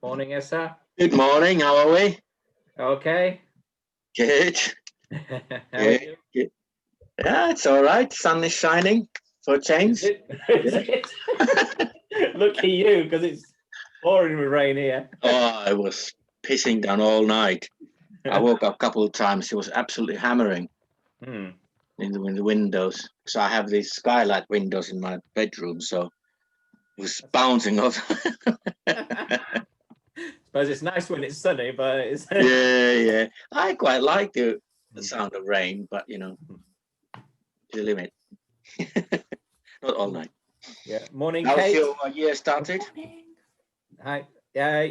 Morning, Essa. Good morning. How are we? Okay. Good. How are you? Good. Yeah, it's all right. Sun is shining for a change. Is it? Look at you, because it's pouring with rain here. Oh, it was pissing down all night. I woke up a couple of times. It was absolutely hammering in the windows. So I have these skylight windows in my bedroom, so it was bouncing off. Suppose it's nice when it's sunny, but it's Yeah. I quite like the sound of rain, but you know, the limit. Not all night. Yeah. Morning, How's Kate. your year started? Hi.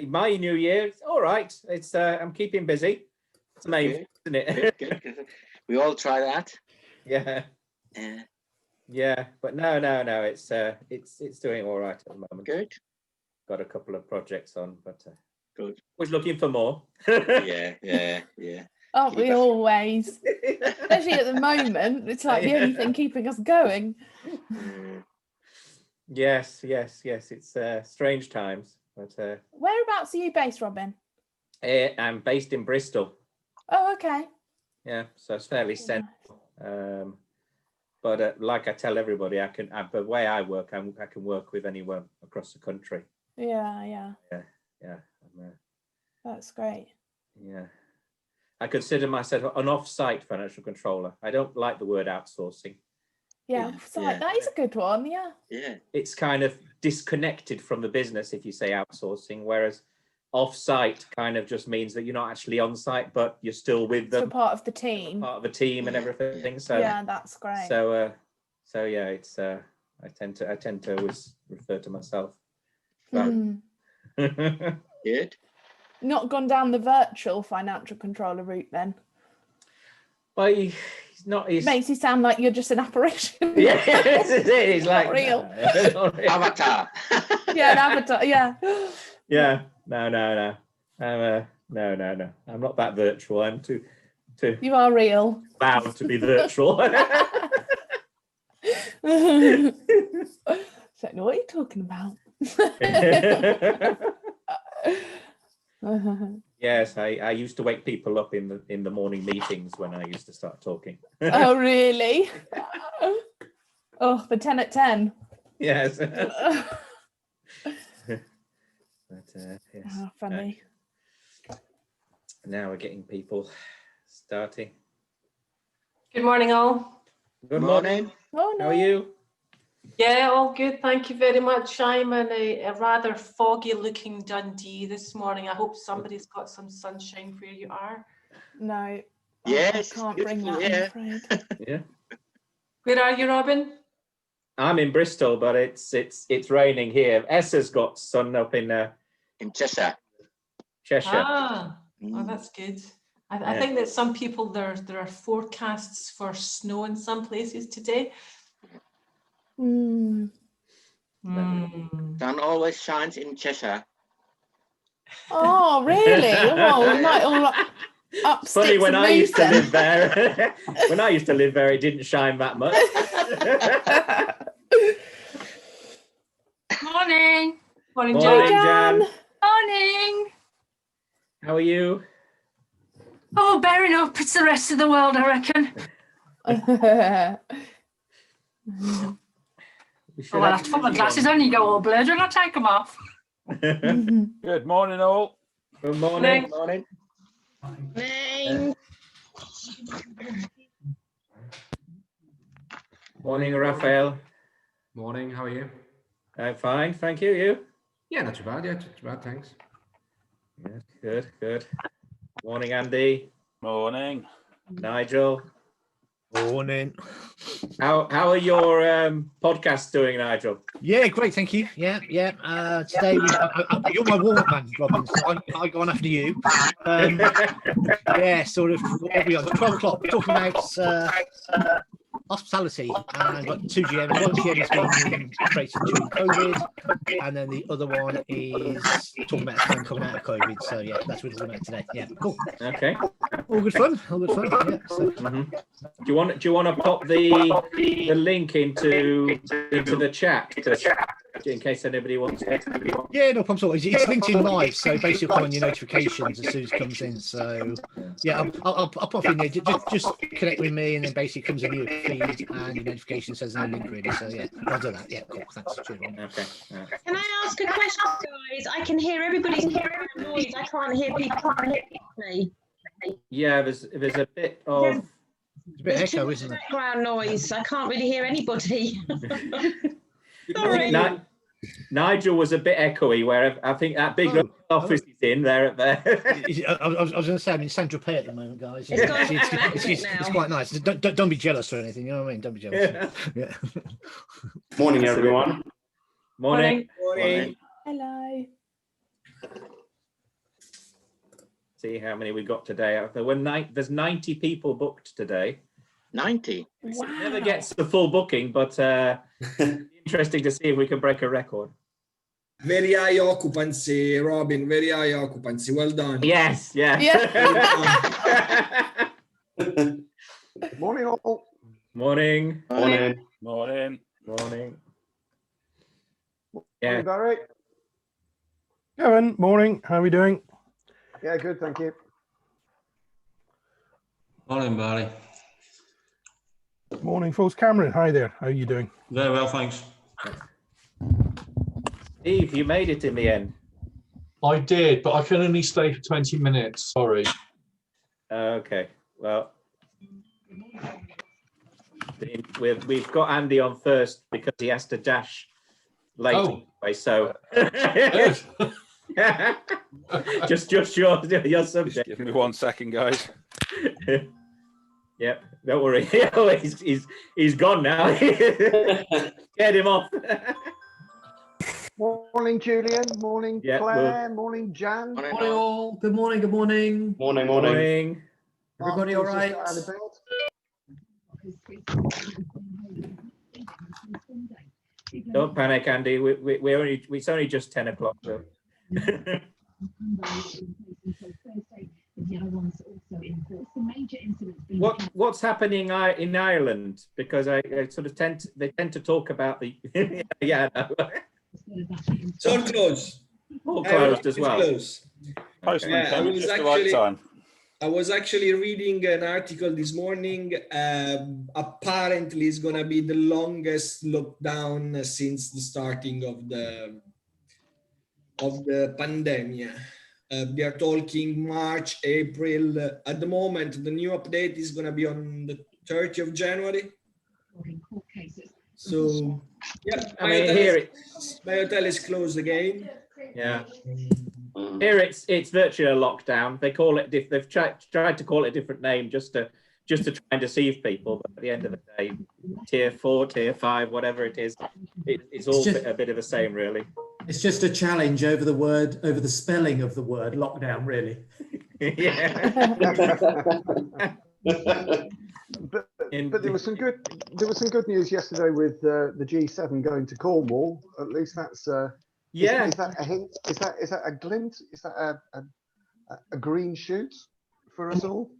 My new year, it's all right. It's I'm keeping busy. It's the main thing, isn't it? Good. We all try that. Yeah. But no. It's doing all right at the moment. Good. Got a couple of projects on, but Good. always looking for more. Yeah. Aren't we always? Especially at the moment, it's like the only thing keeping us going. Yes. It's strange times, but Whereabouts are you based, Robin? I'm based in Bristol. Oh, okay. Yeah, so it's fairly central. But like I tell everybody, the way I work, I can work with anyone across the country. Yeah. That's great. Yeah. I consider myself an off-site financial controller. I don't like the word outsourcing. Yeah, that is a good one. Yeah. It's kind of disconnected from the business if you say outsourcing, whereas off-site kind of just means that you're not actually on site, but you're still with them. So part of the team. Part of a team and everything. So yeah, that's great. So yeah, it's I tend to always refer to myself. Good. Not gone down the virtual financial controller route then? Well, he's not. Makes you sound like you're just an apparition. Yeah, it's like not real. Avatar. Yeah, an avatar. Yeah. Yeah. No. No. I'm not that virtual. I'm too. You are real. Bound to be virtual. Don't know what you're talking about. Yes, I used to wake people up in the morning meetings when I used to start talking. Oh, really? Oh, the 10 at 10. Yes. But, yes. Oh, funny. Now we're getting people starting. Good morning, all. Good morning. Oh, no. How are you? Yeah, all good. Thank you very much. I'm in a rather foggy-looking Dundee this morning. I hope somebody's got some sunshine where you are. No. Yes. I can't bring that, I'm afraid. Yeah. Where are you, Robin? I'm in Bristol, but it's raining here. Essa's got sun up in Cheshire. Oh, that's good. I think that some people there are forecasts for snow in some places today. Sun always shines in Cheshire. Oh, really? Well, we might all up funny when I used to live there. When I used to live there, it didn't shine that much. Morning, Morning, Jan. Morning. How are you? Oh, bearing up. It's the rest of the world, I reckon. Well, I have to put my glasses on. You go all blurred when I take them off. Good morning, all. Good morning. Morning. Morning, Raphael. Morning, how are you? I'm fine, thank you. You? Yeah, not too bad. Yeah, not too bad, thanks. Good. Morning, Andy. Morning. Nigel. Morning. How are your podcasts doing, Nigel? Yeah, great, thank you. Yeah. Today you're my warm-up man, Robin, so I go on after you. Yeah, sort of. What are we on? 12 o'clock. We're talking about hospitality, and I've got two GMs. One GM has been created during COVID, and then the other one is talking about time coming out of COVID. So yeah, that's what we're talking about today. Yeah, cool. Okay. All good fun. Yeah. So. Do you want to pop the link into the chat? in case anybody wants. Yeah, no problem at all. It's LinkedIn Live, so basically come on your notifications as soon as it comes in. So yeah, I'll pop in there. Just connect with me, and then basically comes in your feed and your notification says no link really. So yeah, I'll do that. Yeah, cool. Thanks. Okay. Can I ask a question, guys? I can hear everybody's background noise. I can't hear people. Yeah, there's a bit of. It's a bit There's too echo, much isn't it? background noise. I can't really hear anybody. Sorry. Nigel was a bit echoey where I think that big office is in there. I was going to say I'm in Saint Tropez at the moment, guys. It's quite nice. Don't be jealous or anything. You know what I mean? Don't be jealous. Yeah. Morning, everyone. Morning. Hello. See how many we got today. There's 90 people booked today. 90. Wow. It never gets the full booking, but interesting to see if we can break a record. Very high occupancy, Robin. Very high occupancy. Well done. Yes. Yeah. Morning, all. Morning. Morning. Yeah. Barry. Kevin, morning. How are we doing? Yeah, good, thank you. Morning, Barry. Morning, folks. Cameron, hi there. How are you doing? Very well, thanks. Steve, you made it in the end. I did, but I can only stay for 20 minutes. Sorry. Okay. Well, we've got Andy on first because he has to dash later. Oh. Anyway, so just your subject. Give me 1 second, guys. Yep, don't worry. he's gone now. Get him off. Morning, Julian. Morning, Yeah, Claire. Morning, Jan. Morning, Morning all. Good morning. Good morning. Morning. Everybody all right? Don't panic, Andy. It's only just 10 o'clock. So. What's happening in Ireland? Because I sort of tend to talk about the yeah. No. It's all closed. All closed as well. Postman came at just the right time. I was actually reading an article this morning. Apparently, it's going to be the longest lockdown since the starting of the pandemic. They are talking March, April. At the moment, the new update is going to be on the 30th of January. So, yeah, my hotel is closed again. Yeah. Here it's virtually a lockdown. They call it. They've tried to call it a different name just to try and deceive people. But at the end of the day, tier 4, tier 5, whatever it is, it's all a bit of the same, really. It's just a challenge over the spelling of the word lockdown, really. Yeah. but there was some good news yesterday with the G7 going to Cornwall. At least that's yeah. Is that a hint? Is that a glint? Is that a green shoot for us all?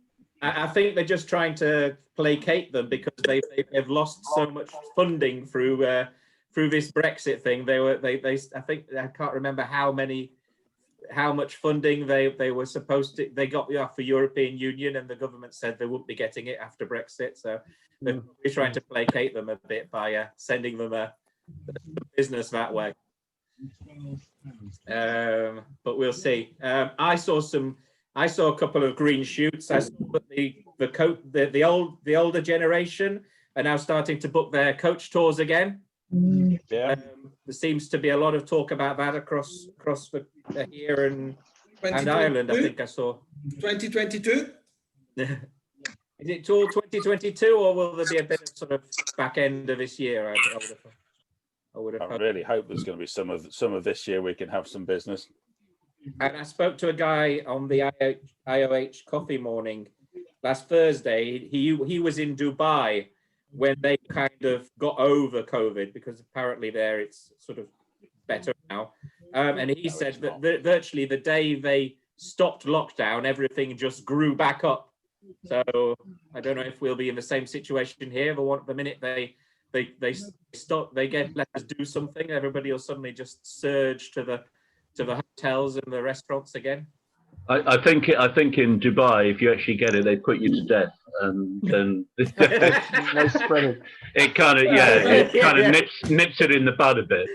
I think they're just trying to placate them because they've lost so much funding through this Brexit thing. I think I can't remember how much funding they were supposed to. They got off the European Union, and the government said they wouldn't be getting it after Brexit. So they're trying to placate them a bit by sending them a business that way. But we'll see. I saw a couple of green shoots. I saw the older generation are now starting to book their coach tours again. Yeah. There seems to be a lot of talk about that across here and Ireland. I think I saw 2022. Is it all 2022, or will there be a bit of sort of back end of this year? I really hope there's going to be some of this year we can have some business. And I spoke to a guy on the IOH coffee morning last Thursday. He was in Dubai when they kind of got over COVID, because apparently there it's sort of better now. And he said that virtually the day they stopped lockdown, everything just grew back up. So I don't know if we'll be in the same situation here. The minute they they stop, they get let us do something, everybody will suddenly just surge to the hotels and the restaurants again. I think in Dubai, if you actually get it, they put you to death, and then No spreading. it kind of nips it in the bud a bit.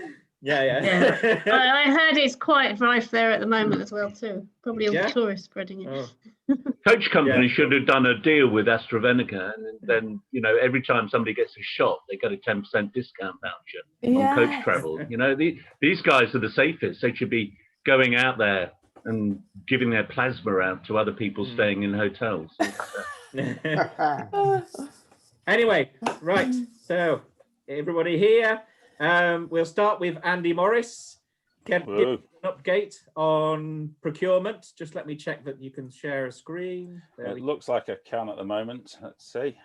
Yeah. I heard it's quite rife there at the moment as well too. Probably all Yeah? the tourists spreading it. Oh. Coach companies should have done a deal with AstraZeneca, and then every time somebody gets a shot, they get a 10% discount voucher on coach travel. These guys are the safest. They should be going out there and giving their plasma out to other people staying in hotels. Anyway, right. So everybody here, we'll start with Andy Morris. Give an update on procurement. Just let me check that you can share a screen. It looks like I can at the moment. Let's see.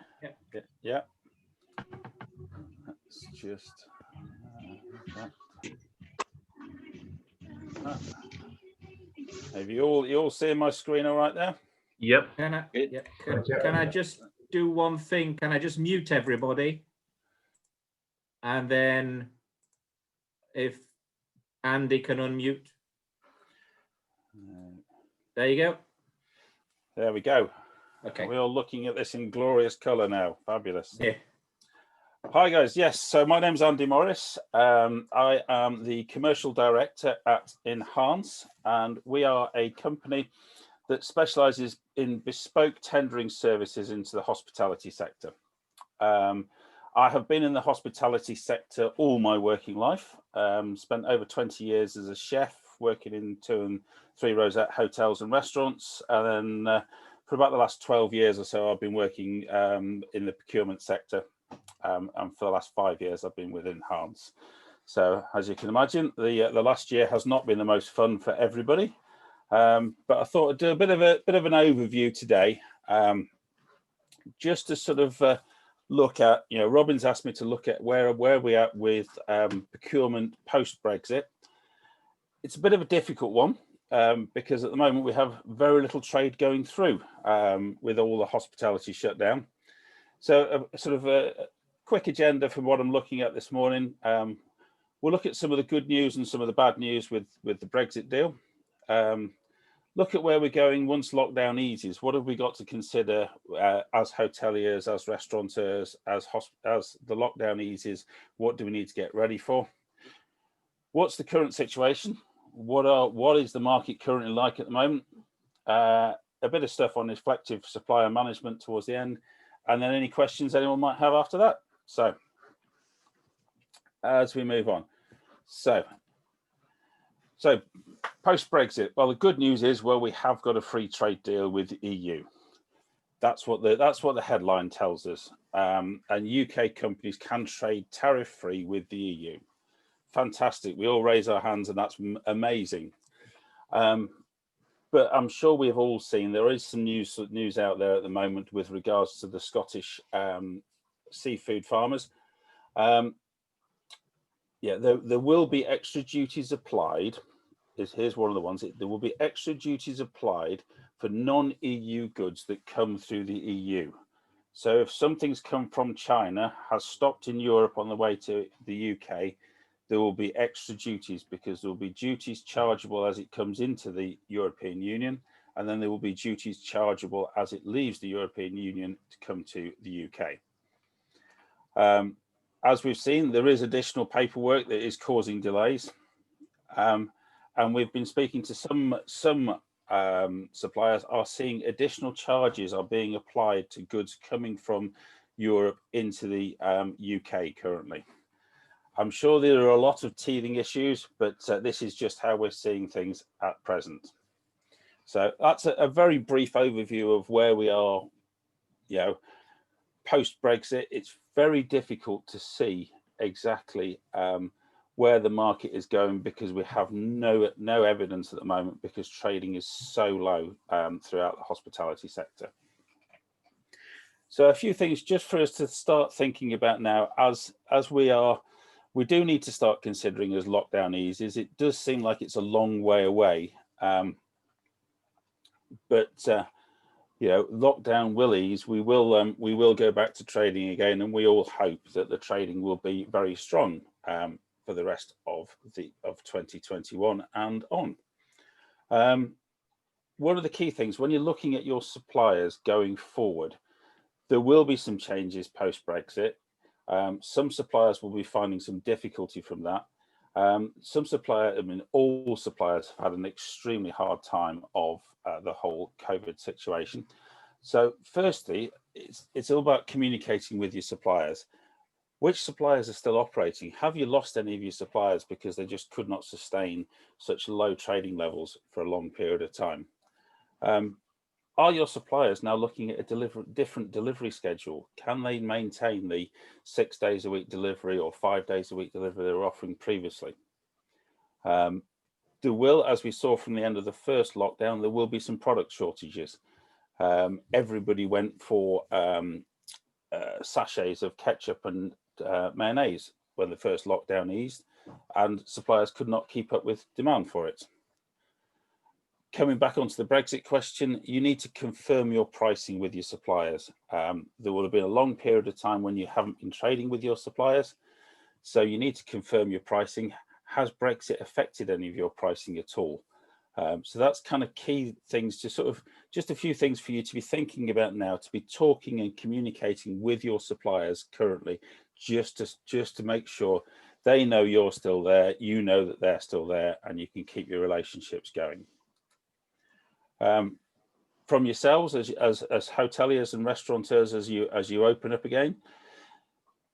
Yeah. Let's just. Have you all seeing my screen all right there? Yep. Can I just do one thing? Can I just mute everybody? And then if Andy can unmute. There you go. There we go. Okay. We're all looking at this in glorious colour now. Fabulous. Yeah. Hi guys. Yes. So my name's Andy Morris. I am the commercial director at Enhance, and we are a company that specialises in bespoke tendering services into the hospitality sector. I have been in the hospitality sector all my working life. Spent over 20 years as a chef, working in 2 and 3 rosette hotels and restaurants, and then for about the last 12 years or so, I've been working in the procurement sector. And for the last 5 years, I've been with Enhance. So, as you can imagine, the last year has not been the most fun for everybody. But I thought I'd do a bit of an overview today, just to sort of look at. Robin's asked me to look at where we are with procurement post Brexit. It's a bit of a difficult one because at the moment we have very little trade going through with all the hospitality shut down. So, sort of a quick agenda from what I'm looking at this morning. We'll look at some of the good news and some of the bad news with the Brexit deal. Look at where we're going once lockdown eases. What have we got to consider as hoteliers, as restaurateurs, as the lockdown eases? What do we need to get ready for? What's the current situation? What is the market currently like at the moment? A bit of stuff on effective supplier management towards the end, and then any questions anyone might have after that. So, as we move on, so post-Brexit, well, the good news is, we have got a free trade deal with the EU. That's what the headline tells us. And UK companies can trade tariff-free with the EU. Fantastic. We all raise our hands, and that's amazing. But I'm sure we've all seen there is some news out there at the moment with regards to the Scottish seafood farmers. There will be extra duties applied. Here's one of the ones. There will be extra duties applied for non-EU goods that come through the EU. So if something's come from China, has stopped in Europe on the way to the UK, there will be extra duties, because there will be duties chargeable as it comes into the European Union, and then there will be duties chargeable as it leaves the European Union to come to the UK. As we've seen, there is additional paperwork that is causing delays. And we've been speaking to some suppliers are seeing additional charges are being applied to goods coming from Europe into the UK currently. I'm sure there are a lot of teething issues, but this is just how we're seeing things at present. So that's a very brief overview of where we are, post-Brexit. It's very difficult to see exactly where the market is going, because we have no evidence at the moment, because trading is so low throughout the hospitality sector. So a few things just for us to start thinking about now, as we do need to start considering as lockdown eases. It does seem like it's a long way away, but lockdown will ease. We will go back to trading again, and we all hope that the trading will be very strong for the rest of 2021 and on. One of the key things when you're looking at your suppliers going forward, there will be some changes post-Brexit. Some suppliers will be finding some difficulty from that. All suppliers have had an extremely hard time of the whole COVID situation. So firstly, it's all about communicating with your suppliers. Which suppliers are still operating? Have you lost any of your suppliers because they just could not sustain such low trading levels for a long period of time? Are your suppliers now looking at a different delivery schedule? Can they maintain the 6 days a week delivery or 5 days a week delivery they were offering previously? There will, as we saw from the end of the first lockdown, there will be some product shortages. Everybody went for sachets of ketchup and mayonnaise when the first lockdown eased, and suppliers could not keep up with demand for it. Coming back onto the Brexit question, you need to confirm your pricing with your suppliers. There will have been a long period of time when you haven't been trading with your suppliers, so you need to confirm your pricing. Has Brexit affected any of your pricing at all? So that's kind of key things to sort of, just a few things for you to be thinking about now, to be talking and communicating with your suppliers currently, just to make sure they know you're still there, you know that they're still there, and you can keep your relationships going. From yourselves as hoteliers and restaurateurs, as you open up again,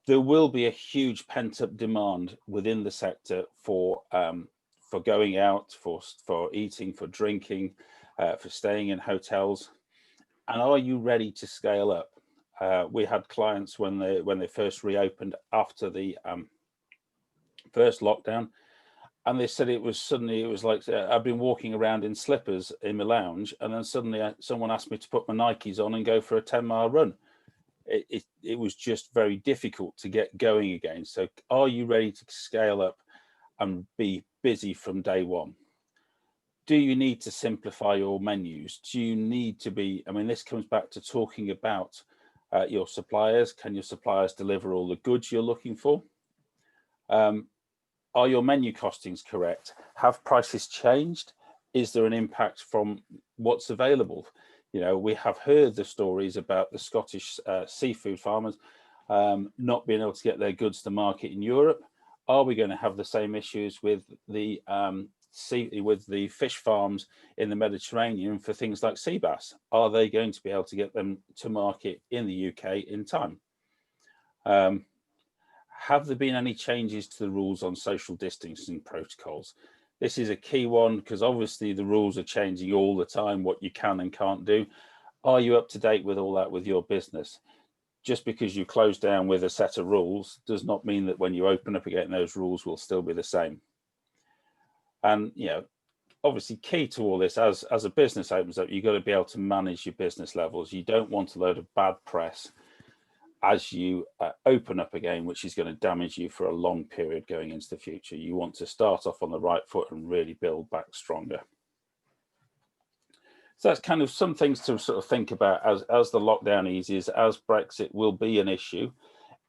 there will be a huge pent-up demand within the sector for going out, for eating, for drinking, for staying in hotels. And are you ready to scale up? We had clients when they first reopened after the first lockdown, and they said it was like I've been walking around in slippers in my lounge, and then suddenly someone asked me to put my Nikes on and go for a 10-mile run. It was just very difficult to get going again. So are you ready to scale up and be busy from day one? Do you need to simplify your menus? Do you need to be, this comes back to talking about your suppliers. Can your suppliers deliver all the goods you're looking for? Are your menu costings correct? Have prices changed? Is there an impact from what's available? We have heard the stories about the Scottish seafood farmers not being able to get their goods to market in Europe. Are we going to have the same issues with the fish farms in the Mediterranean for things like sea bass? Are they going to be able to get them to market in the UK in time? Have there been any changes to the rules on social distancing protocols? This is a key one because obviously the rules are changing all the time, what you can and can't do. Are you up to date with all that with your business? Just because you close down with a set of rules does not mean that when you open up again, those rules will still be the same. And, obviously key to all this, as a business opens up, you've got to be able to manage your business levels. You don't want a load of bad press as you open up again, which is going to damage you for a long period going into the future. You want to start off on the right foot and really build back stronger. So that's kind of some things to sort of think about as the lockdown eases, as Brexit will be an issue.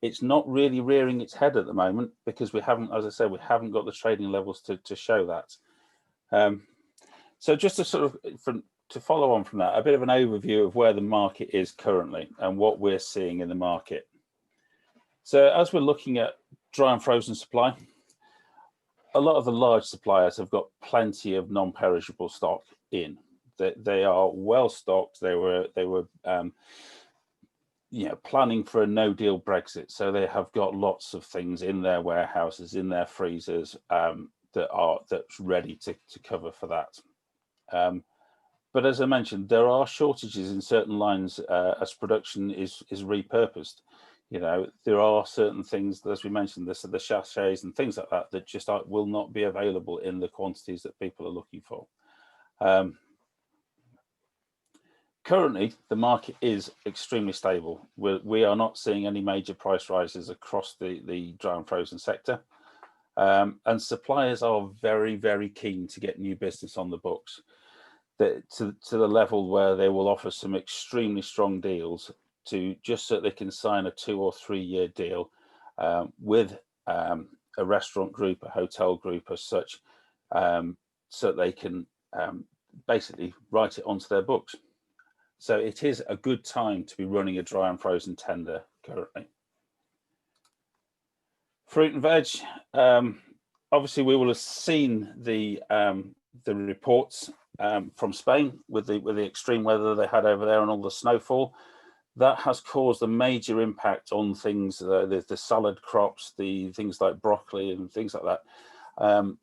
It's not really rearing its head at the moment because we haven't, as I said, we haven't got the trading levels to show that. So just to sort of, to follow on from that, a bit of an overview of where the market is currently and what we're seeing in the market. So as we're looking at dry and frozen supply, a lot of the large suppliers have got plenty of non-perishable stock in. They are well stocked. They were planning for a no-deal Brexit, so they have got lots of things in their warehouses, in their freezers that's ready to cover for that. But as I mentioned, there are shortages in certain lines as production is repurposed. There are certain things, as we mentioned, the sachets and things like that that just will not be available in the quantities that people are looking for. Currently, the market is extremely stable. We are not seeing any major price rises across the dry and frozen sector. And suppliers are very, very keen to get new business on the books. to the level where they will offer some extremely strong deals to just so they can sign a 2 or 3 year deal with a restaurant group, a hotel group as such, so they can basically write it onto their books. So it is a good time to be running a dry and frozen tender currently. Fruit and veg, obviously we will have seen the reports from Spain with the extreme weather they had over there and all the snowfall. That has caused a major impact on things, the salad crops, the things like broccoli and things like that.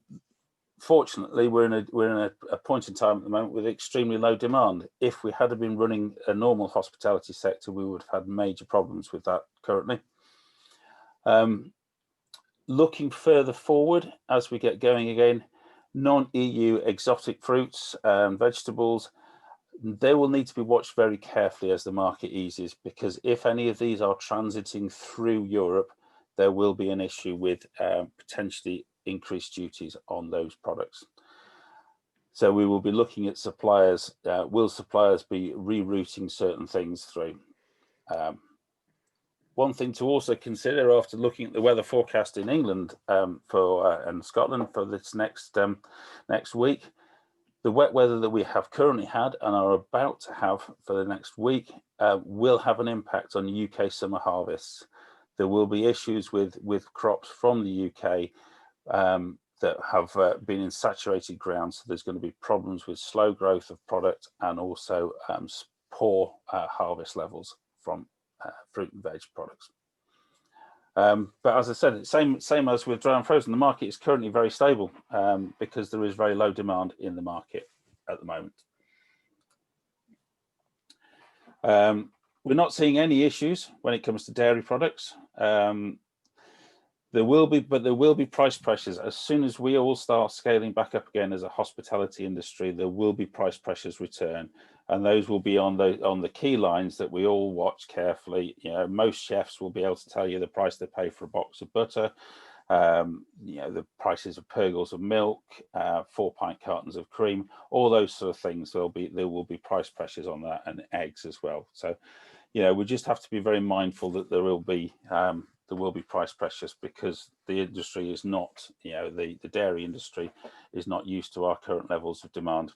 Fortunately, we're in a point in time at the moment with extremely low demand. If we had been running a normal hospitality sector, we would have had major problems with that currently. Looking further forward as we get going again, non-EU exotic fruits and vegetables, they will need to be watched very carefully as the market eases, because if any of these are transiting through Europe, there will be an issue with potentially increased duties on those products. So we will be looking at suppliers. Will suppliers be rerouting certain things through? One thing to also consider after looking at the weather forecast in England and Scotland for this next week, the wet weather that we have currently had and are about to have for the next week will have an impact on UK summer harvests. There will be issues with crops from the UK that have been in saturated ground, so there's going to be problems with slow growth of product and also poor harvest levels from fruit and veg products. But as I said, same as with dry and frozen, the market is currently very stable because there is very low demand in the market at the moment. We're not seeing any issues when it comes to dairy products. There will be price pressures as soon as we all start scaling back up again as a hospitality industry. There will be price pressures return, and those will be on the key lines that we all watch carefully. You know, most chefs will be able to tell you the price they pay for a box of butter, you know, the prices of purgles of milk, 4-pint cartons of cream, all those sort of things. There will be price pressures on that, and eggs as well. So, you know, we just have to be very mindful that there will be price pressures, because the industry is not, you know, the dairy industry is not used to our current levels of demand.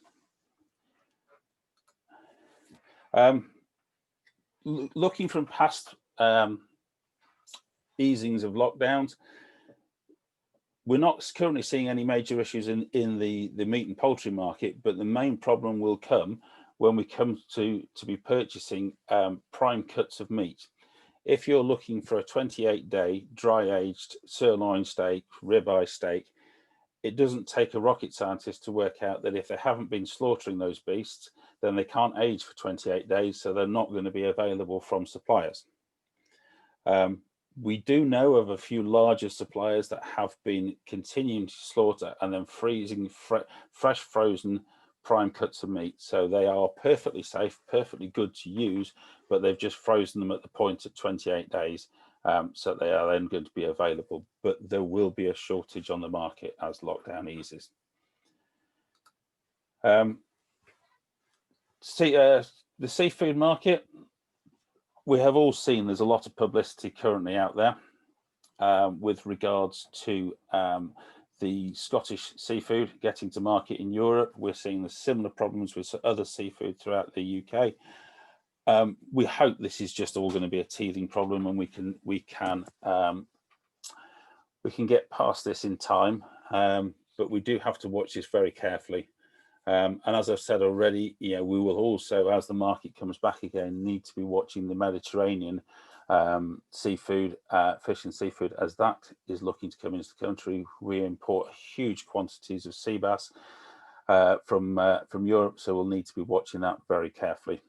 Looking from past easings of lockdowns, we're not currently seeing any major issues in the meat and poultry market, but the main problem will come when we come to be purchasing prime cuts of meat. If you're looking for a 28-day dry-aged sirloin steak, ribeye steak, it doesn't take a rocket scientist to work out that if they haven't been slaughtering those beasts, then they can't age for 28 days, so they're not going to be available from suppliers. We do know of a few larger suppliers that have been continuing to slaughter and then freezing fresh frozen prime cuts of meat. So they are perfectly safe, perfectly good to use, but they've just frozen them at the point of 28 days. So they are then going to be available, but there will be a shortage on the market as lockdown eases. The seafood market, we have all seen there's a lot of publicity currently out there with regards to the Scottish seafood getting to market in Europe. We're seeing the similar problems with other seafood throughout the UK. We hope this is just all going to be a teething problem, and we can get past this in time. But we do have to watch this very carefully. And as I've said already, you know, we will also, as the market comes back again, need to be watching the Mediterranean seafood, fish and seafood, as that is looking to come into the country. We import huge quantities of sea bass from Europe, so we'll need to be watching that very carefully.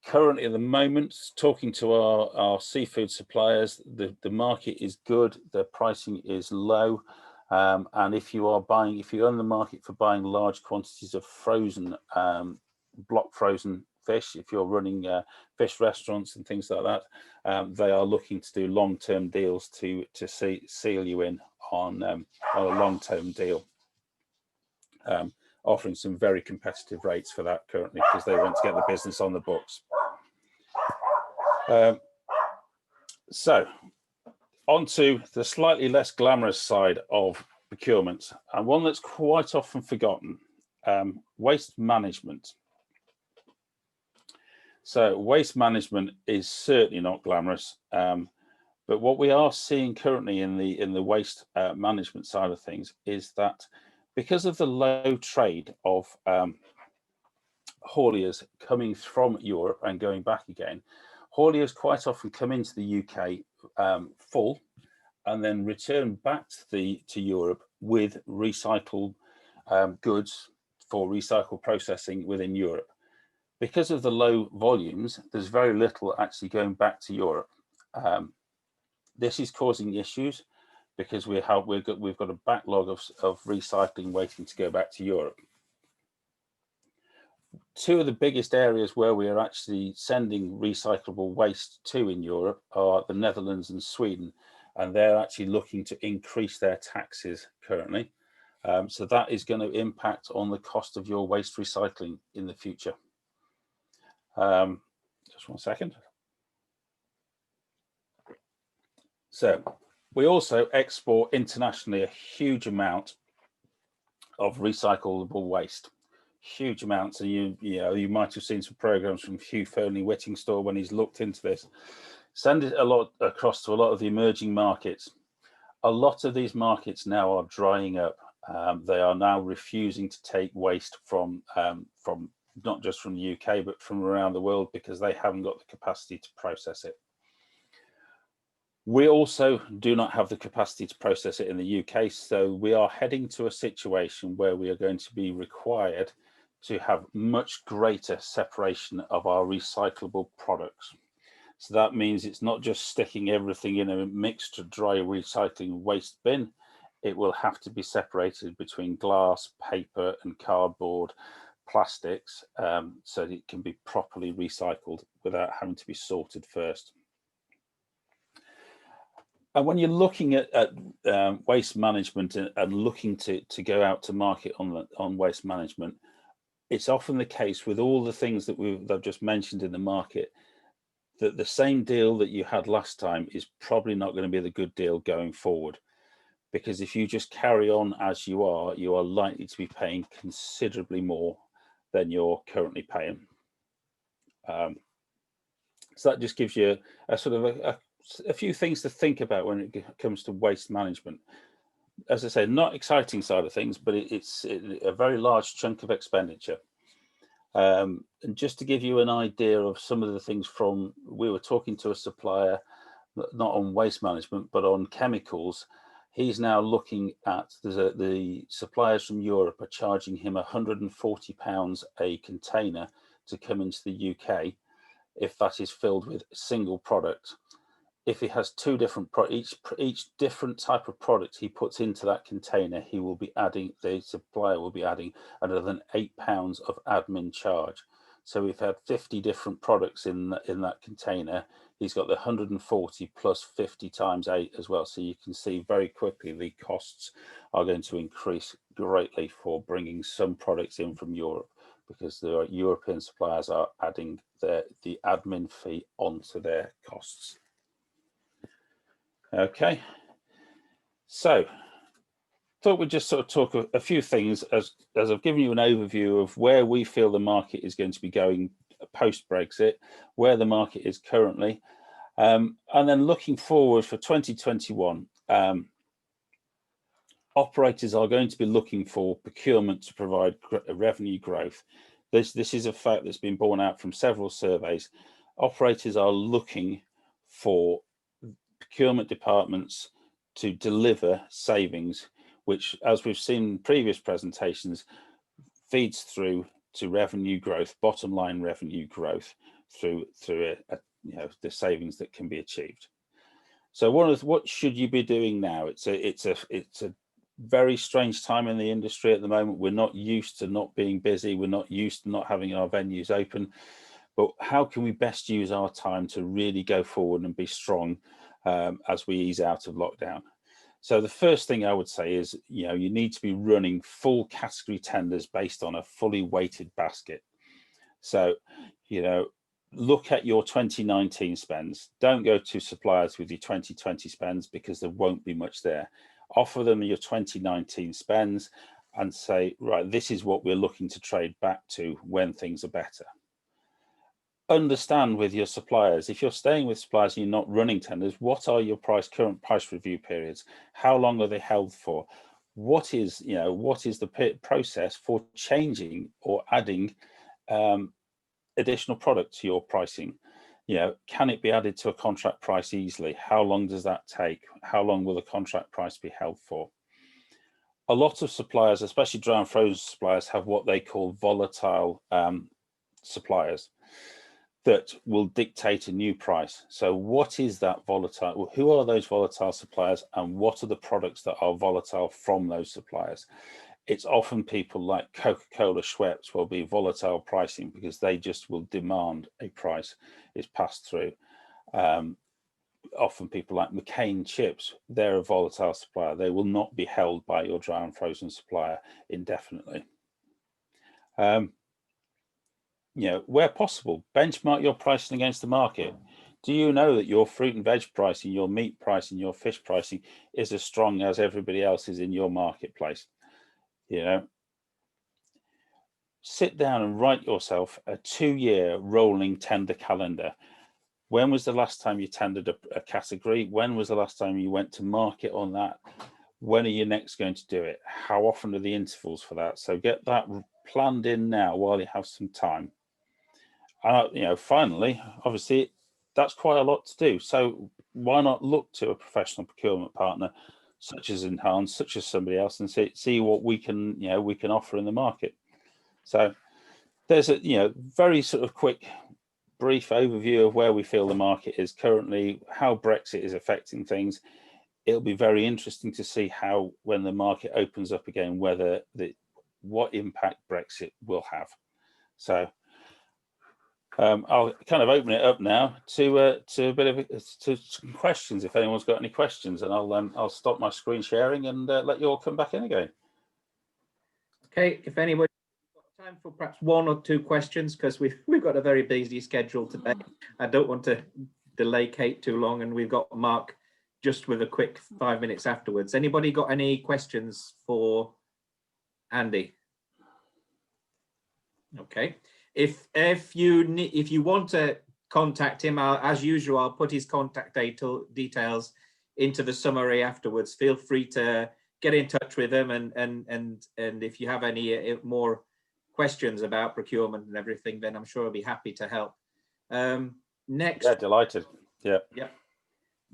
Currently, at the moment, talking to our seafood suppliers, the market is good, the pricing is low. And if you're on the market for buying large quantities of frozen, block frozen fish, if you're running fish restaurants and things like that, they are looking to do long-term deals to seal you in on a long-term deal. offering some very competitive rates for that currently because they want to get the business on the books. So on to the slightly less glamorous side of procurement, and one that's quite often forgotten, waste management. So waste management is certainly not glamorous, but what we are seeing currently in the waste management side of things is that because of the low trade of hauliers coming from Europe and going back again, hauliers quite often come into the UK full and then return back to Europe with recycled goods for recycled processing within Europe. Because of the low volumes, there's very little actually going back to Europe. This is causing issues because we've got a backlog of recycling waiting to go back to Europe. Two of the biggest areas where we are actually sending recyclable waste to in Europe are the Netherlands and Sweden, and they're actually looking to increase their taxes currently. So that is going to impact on the cost of your waste recycling in the future. Just one second. So we also export internationally a huge amount of recyclable waste, huge amounts. And you might have seen some programs from Hugh Fearnley-Whittingstall when he's looked into this. Send it a lot across to a lot of the emerging markets. A lot of these markets now are drying up. They are now refusing to take waste from not just from the UK, but from around the world because they haven't got the capacity to process it. We also do not have the capacity to process it in the UK, so we are heading to a situation where we are going to be required to have much greater separation of our recyclable products. So that means it's not just sticking everything in a mixed dry recycling waste bin. It will have to be separated between glass, paper and cardboard, plastics, so that it can be properly recycled without having to be sorted first. And when you're looking at waste management and looking to go out to market on waste management, it's often the case with all the things that I've just mentioned in the market, that the same deal that you had last time is probably not going to be the good deal going forward. Because if you just carry on as you are likely to be paying considerably more than you're currently paying. So that just gives you a sort of a few things to think about when it comes to waste management. As I say, not exciting side of things, but it's a very large chunk of expenditure. And just to give you an idea of some of the things we were talking to a supplier, not on waste management, but on chemicals. He's now looking at, the suppliers from Europe are charging him £140 a container to come into the UK if that is filled with a single product. If he has two different each different type of product he puts into that container, the supplier will be adding another £8 of admin charge. So we've had 50 different products in that container. He's got the 140 plus 50 times 8 as well. So you can see very quickly the costs are going to increase greatly for bringing some products in from Europe, because the European suppliers are adding the admin fee onto their costs. Okay, so thought we'd just sort of talk a few things as I've given you an overview of where we feel the market is going to be going post-Brexit, where the market is currently, and then looking forward for 2021. Operators are going to be looking for procurement to provide revenue growth. This is a fact that's been borne out from several surveys. Operators are looking for procurement departments to deliver savings, which, as we've seen in previous presentations, feeds through to revenue growth, bottom line revenue growth through the savings that can be achieved. So what should you be doing now? It's a very strange time in the industry at the moment. We're not used to not being busy. We're not used to not having our venues open. But how can we best use our time to really go forward and be strong as we ease out of lockdown? So the first thing I would say is, you need to be running full category tenders based on a fully weighted basket. So, look at your 2019 spends. Don't go to suppliers with your 2020 spends because there won't be much there. Offer them your 2019 spends and say, right, this is what we're looking to trade back to when things are better. Understand with your suppliers, if you're staying with suppliers and you're not running tenders, what are your current price review periods? How long are they held for? What is the process for changing or adding additional product to your pricing? Can it be added to a contract price easily? How long does that take? How long will the contract price be held for? A lot of suppliers, especially dry and frozen suppliers, have what they call volatile suppliers that will dictate a new price. So what is that volatile? Well, who are those volatile suppliers, and what are the products that are volatile from those suppliers? It's often people like Coca-Cola, Schweppes will be volatile pricing because they just will demand a price is passed through. Often people like McCain chips, they're a volatile supplier. They will not be held by your dry and frozen supplier indefinitely. Where possible, benchmark your pricing against the market. Do you know that your fruit and veg pricing, your meat pricing, your fish pricing is as strong as everybody else's in your marketplace? Sit down and write yourself a 2-year rolling tender calendar. When was the last time you tendered a category? When was the last time you went to market on that? When are you next going to do it? How often are the intervals for that? So get that planned in now while you have some time. Finally, obviously, that's quite a lot to do. So why not look to a professional procurement partner, such as Enhance, such as somebody else, and see what we can offer in the market. So there's a very sort of quick, brief overview of where we feel the market is currently, how Brexit is affecting things. It'll be very interesting to see how, when the market opens up again, what impact Brexit will have. So I'll kind of open it up now to a bit of to some questions, if anyone's got any questions, and I'll stop my screen sharing and let you all come back in again. Okay, if anybody's got time for perhaps 1 or 2 questions, because we've got a very busy schedule today. I don't want to delay Kate too long, and we've got Mark just with a quick 5 minutes afterwards. Anybody got any questions for Andy? Okay. If you want to contact him, as usual, I'll put his contact details into the summary afterwards. Feel free to get in touch with him, and if you have any more questions about procurement and everything, then I'm sure I'll be happy to help. Next. Yeah, delighted. Yeah. Yeah.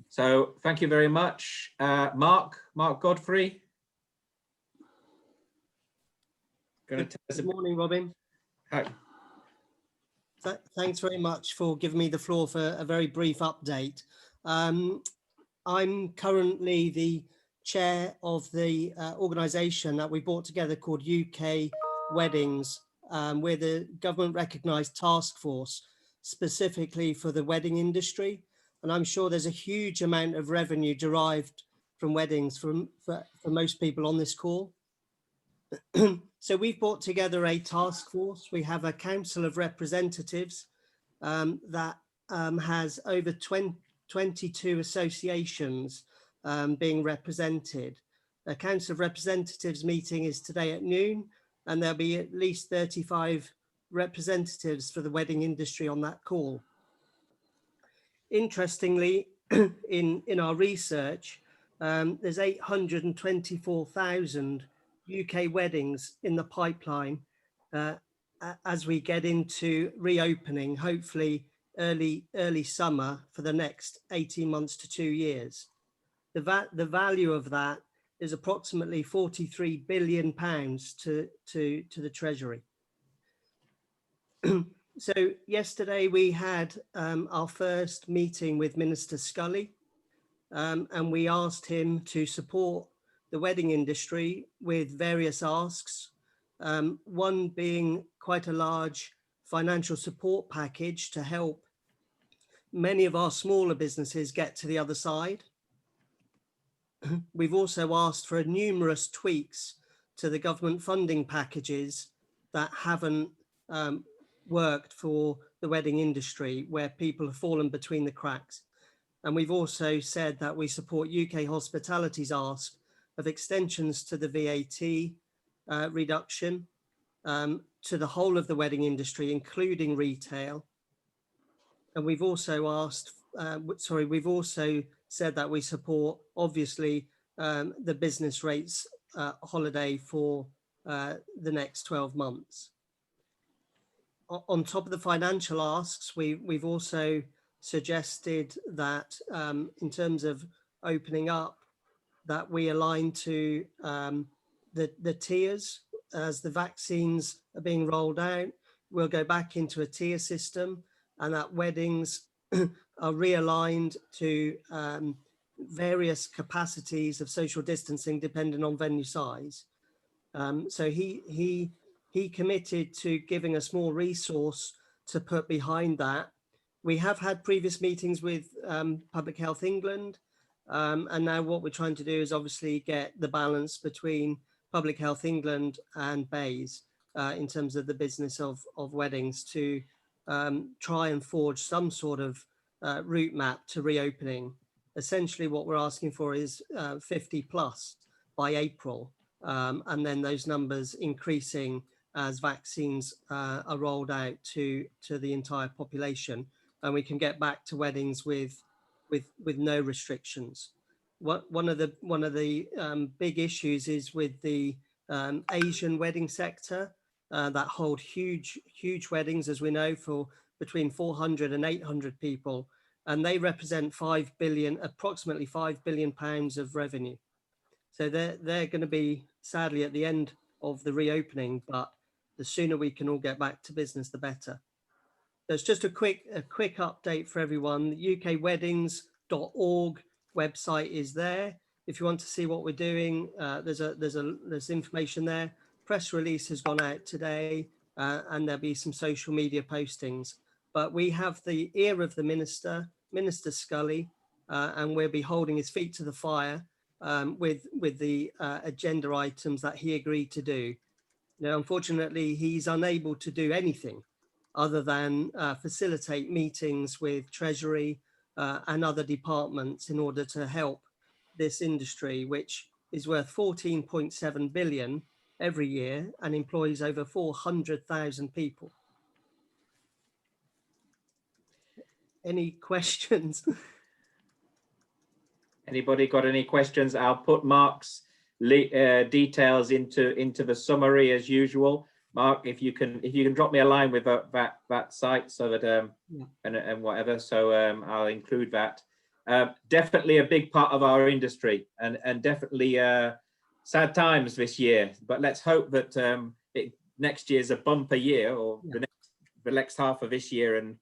So thank you very much, Mark Godfrey. Good morning, Robin. Hi. Thanks very much for giving me the floor for a very brief update. I'm currently the chair of the organisation that we brought together called UK Weddings. We're the government recognised task force specifically for the wedding industry. And I'm sure there's a huge amount of revenue derived from weddings for most people on this call. So we've brought together a task force. We have a council of representatives that has over 22 associations being represented. A council of representatives meeting is today at noon, and there'll be at least 35 representatives for the wedding industry on that call. Interestingly, in our research, there's 824,000 UK weddings in the pipeline as we get into reopening, hopefully early summer for the next 18 months to 2 years. The value of that is approximately £43 billion to the Treasury. So yesterday we had our first meeting with Minister Scully, and we asked him to support the wedding industry with various asks, one being quite a large financial support package to help many of our smaller businesses get to the other side. we've also asked for numerous tweaks to the government funding packages that haven't worked for the wedding industry, where people have fallen between the cracks. And we've also said that we support UK Hospitality's ask of extensions to the VAT reduction to the whole of the wedding industry, including retail. And we've also asked, we've also said that we support, obviously, the business rates holiday for the next 12 months. On top of the financial asks, we've also suggested that in terms of opening up, that we align to the tiers as the vaccines are being rolled out. We'll go back into a tier system, and that weddings are realigned to various capacities of social distancing depending on venue size. So he committed to giving us more resource to put behind that. We have had previous meetings with Public Health England, and now what we're trying to do is obviously get the balance between Public Health England and BAYS in terms of the business of weddings to try and forge some sort of route map to reopening. Essentially what we're asking for is 50 plus by April, and then those numbers increasing as vaccines are rolled out to the entire population, and we can get back to weddings with no restrictions. One of the big issues is with the Asian wedding sector that hold huge weddings, as we know, for between 400 and 800 people, and they represent approximately 5 billion pounds of revenue. So they're going to be sadly at the end of the reopening, but the sooner we can all get back to business, the better. There's just a quick update for everyone. The ukweddings.org website is there. If you want to see what we're doing, there's information there. Press release has gone out today, and there'll be some social media postings. But we have the ear of the Minister Scully, and we'll be holding his feet to the fire with the agenda items that he agreed to do. Now, unfortunately, he's unable to do anything other than facilitate meetings with Treasury and other departments in order to help this industry, which is worth 14.7 billion every year and employs over 400,000 people. Any questions? Anybody got any questions? I'll put Mark's details into the summary as usual. Mark, if you can drop me a line with that site so that and whatever, so I'll include that. Definitely a big part of our industry, and definitely sad times this year. But let's hope that next year's a bumper year, or the next half of this year and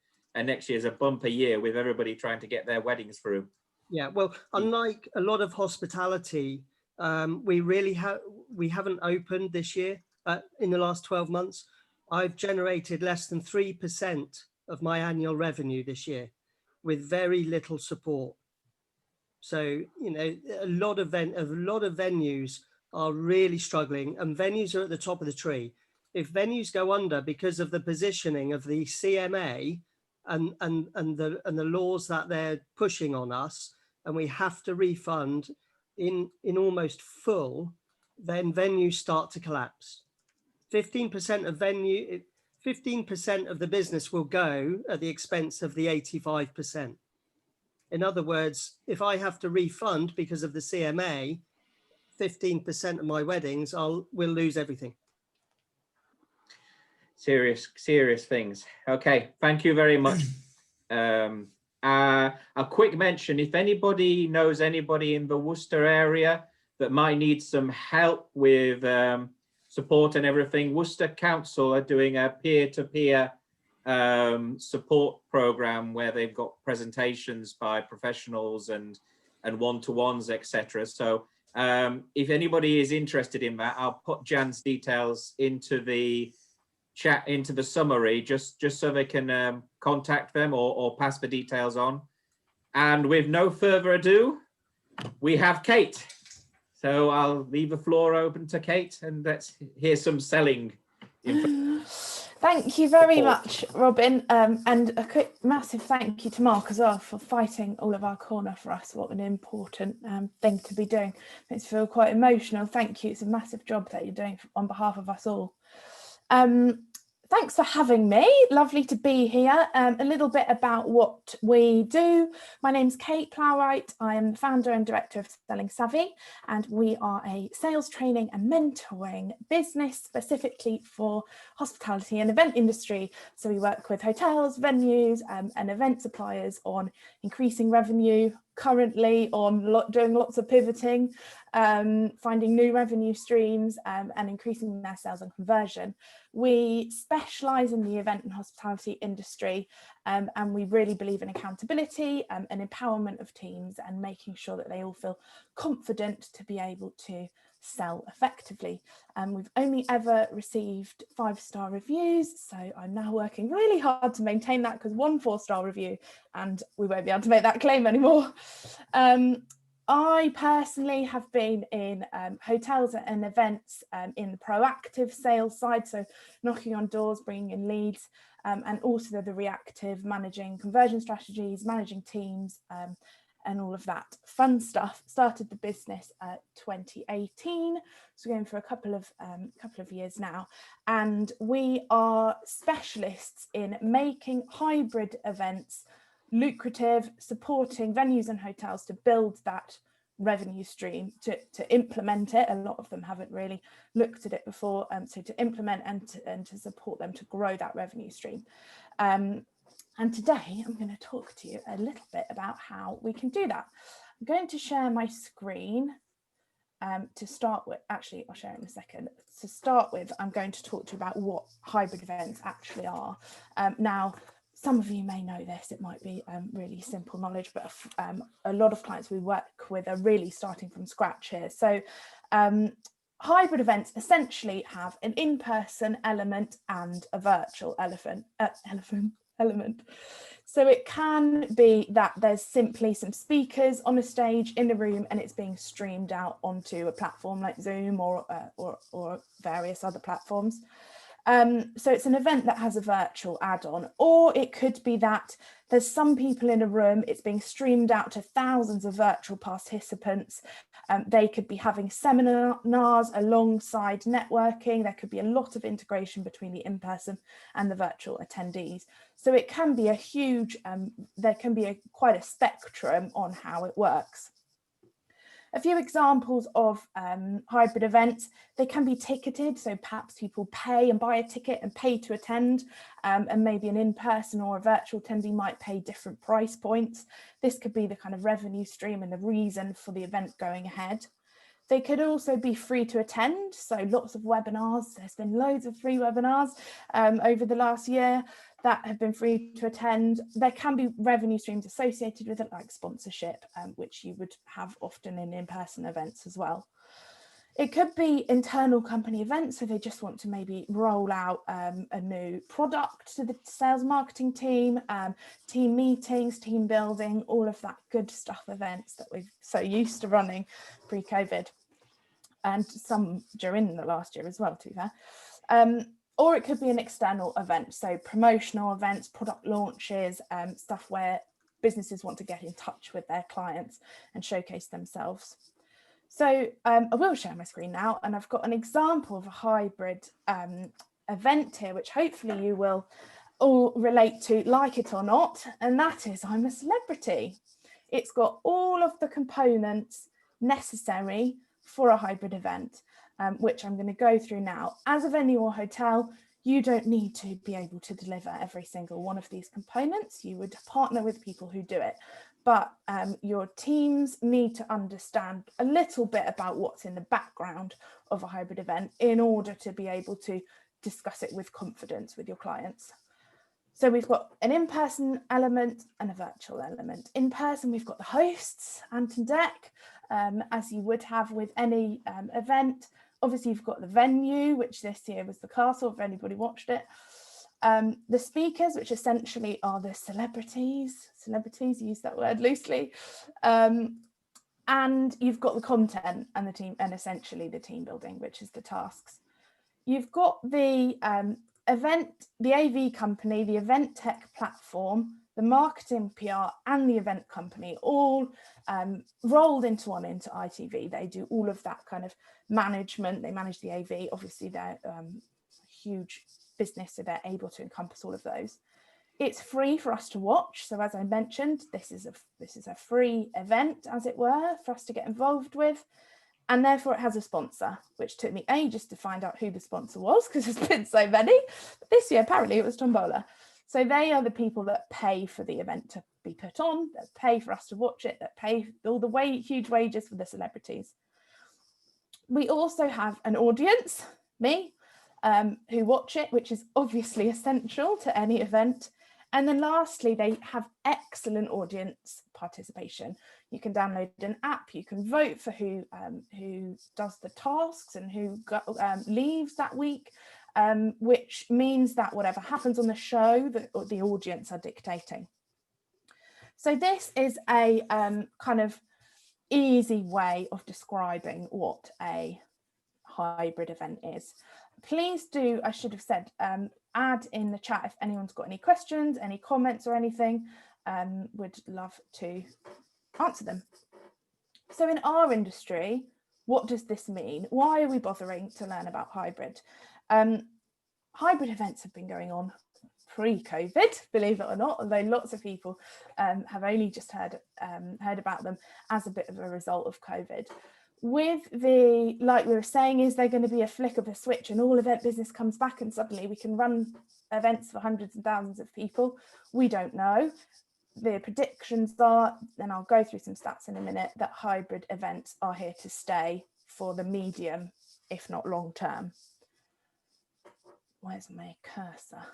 next year's a bumper year with everybody trying to get their weddings through. Yeah, well, unlike a lot of hospitality, we haven't opened this year. In the last 12 months, I've generated less than 3% of my annual revenue this year, with very little support. So, you know, a lot of venues are really struggling, and venues are at the top of the tree. If venues go under because of the positioning of the CMA and the laws that they're pushing on us, and we have to refund in almost full, then venues start to collapse. 15% of the business will go at the expense of the 85%. In other words, if I have to refund because of the CMA, 15% of my weddings, we'll lose everything. Serious things. Okay, thank you very much. A quick mention, if anybody knows anybody in the Worcester area that might need some help with support and everything, Worcester Council are doing a peer-to-peer support program where they've got presentations by professionals and one-to-ones, etc. So if anybody is interested in that, I'll put Jan's details into the chat, into the summary, just so they can contact them or pass the details on. And with no further ado, we have Kate. So I'll leave the floor open to Kate and let's hear some selling information. Thank you very Support. much, Robin, and a quick massive thank you to Mark as well for fighting all of our corner for us. What an important thing to be doing. Makes me feel quite emotional. Thank you. It's a massive job that you're doing on behalf of us all. Thanks for having me. Lovely to be here. A little bit about what we do. My name's Kate Plowright. I am the founder and director of Selling Savvy, and we are a sales training and mentoring business specifically for hospitality and event industry. So we work with hotels, venues, and event suppliers on increasing revenue, currently on doing lots of pivoting, finding new revenue streams, and increasing their sales and conversion. We specialise in the event and hospitality industry, and we really believe in accountability and empowerment of teams and making sure that they all feel confident to be able to sell effectively. We've only ever received 5-star reviews, so I'm now working really hard to maintain that, because 1 4-star review and we won't be able to make that claim anymore. I personally have been in hotels and events in the proactive sales side, so knocking on doors, bringing in leads, and also the reactive, managing conversion strategies, managing teams, and all of that fun stuff. Started the business 2018, so going for a couple of years now, and we are specialists in making hybrid events lucrative, supporting venues and hotels to build that revenue stream, to implement it. A lot of them haven't really looked at it before, so to implement and to support them to grow that revenue stream. And today I'm going to talk to you a little bit about how we can do that. I'm going to share my screen to start with. Actually, I'll share it in a second. To start with, I'm going to talk to you about what hybrid events actually are. Now, some of you may know this, it might be really simple knowledge, but a lot of clients we work with are really starting from scratch here. So hybrid events essentially have an in-person element and a virtual element. So it can be that there's simply some speakers on a stage in a room and it's being streamed out onto a platform like Zoom or various other platforms. So it's an event that has a virtual add-on, or it could be that there's some people in a room, it's being streamed out to thousands of virtual participants. They could be having seminars alongside networking. There could be a lot of integration between the in-person and the virtual attendees. So it can be a huge, there can be quite a spectrum on how it works. A few examples of hybrid events: they can be ticketed, so perhaps people pay and buy a ticket and pay to attend, and maybe an in-person or a virtual attendee might pay different price points. This could be the kind of revenue stream and the reason for the event going ahead. They could also be free to attend, so lots of webinars. There's been loads of free webinars over the last year that have been free to attend. There can be revenue streams associated with it, like sponsorship, which you would have often in in-person events as well. It could be internal company events, so they just want to maybe roll out a new product to the sales marketing team, team meetings, team building, all of that good stuff events that we're so used to running pre-COVID, and some during the last year as well, to be fair. Or it could be an external event, so promotional events, product launches, stuff where businesses want to get in touch with their clients and showcase themselves. So I will share my screen now, and I've got an example of a hybrid event here, which hopefully you will all relate to, like it or not, and that is I'm a Celebrity. It's got all of the components necessary for a hybrid event, which I'm going to go through now. As a venue or hotel, you don't need to be able to deliver every single one of these components. You would partner with people who do it, but your teams need to understand a little bit about what's in the background of a hybrid event in order to be able to discuss it with confidence with your clients. So we've got an in-person element and a virtual element. In person, we've got the hosts, Ant and Deck, as you would have with any event. Obviously, you've got the venue, which this year was the castle, if anybody watched it. The speakers, which essentially are the celebrities, use that word loosely. And you've got the content and the team, and essentially the team building, which is the tasks. You've got the event, the AV company, the event tech platform, the marketing, PR, and the event company all rolled into one, into ITV. They do all of that kind of management. They manage the AV. Obviously, they're a huge business, so they're able to encompass all of those. It's free for us to watch. So as I mentioned, this is a free event, as it were, for us to get involved with. And therefore it has a sponsor, which took me ages to find out who the sponsor was, because there's been so many. But this year, apparently it was Tombola. So they are the people that pay for the event to be put on, that pay for us to watch it, that pay all the huge wages for the celebrities. We also have an audience, me, who watch it, which is obviously essential to any event. And then lastly, they have excellent audience participation. You can download an app, you can vote for who does the tasks and who leaves that week, which means that whatever happens on the show, the audience are dictating. So this is a kind of easy way of describing what a hybrid event is. Please do, I should have said, add in the chat if anyone's got any questions, any comments or anything. Would love to answer them. So in our industry, what does this mean? Why are we bothering to learn about hybrid? Hybrid events have been going on pre-COVID, believe it or not, although lots of people have only just heard about them as a bit of a result of COVID. With the, like we were saying, is there going to be a flick of a switch and all event business comes back and suddenly we can run events for hundreds and thousands of people? We don't know. The predictions are, and I'll go through some stats in a minute, that hybrid events are here to stay for the medium, if not long term. Where's my cursor?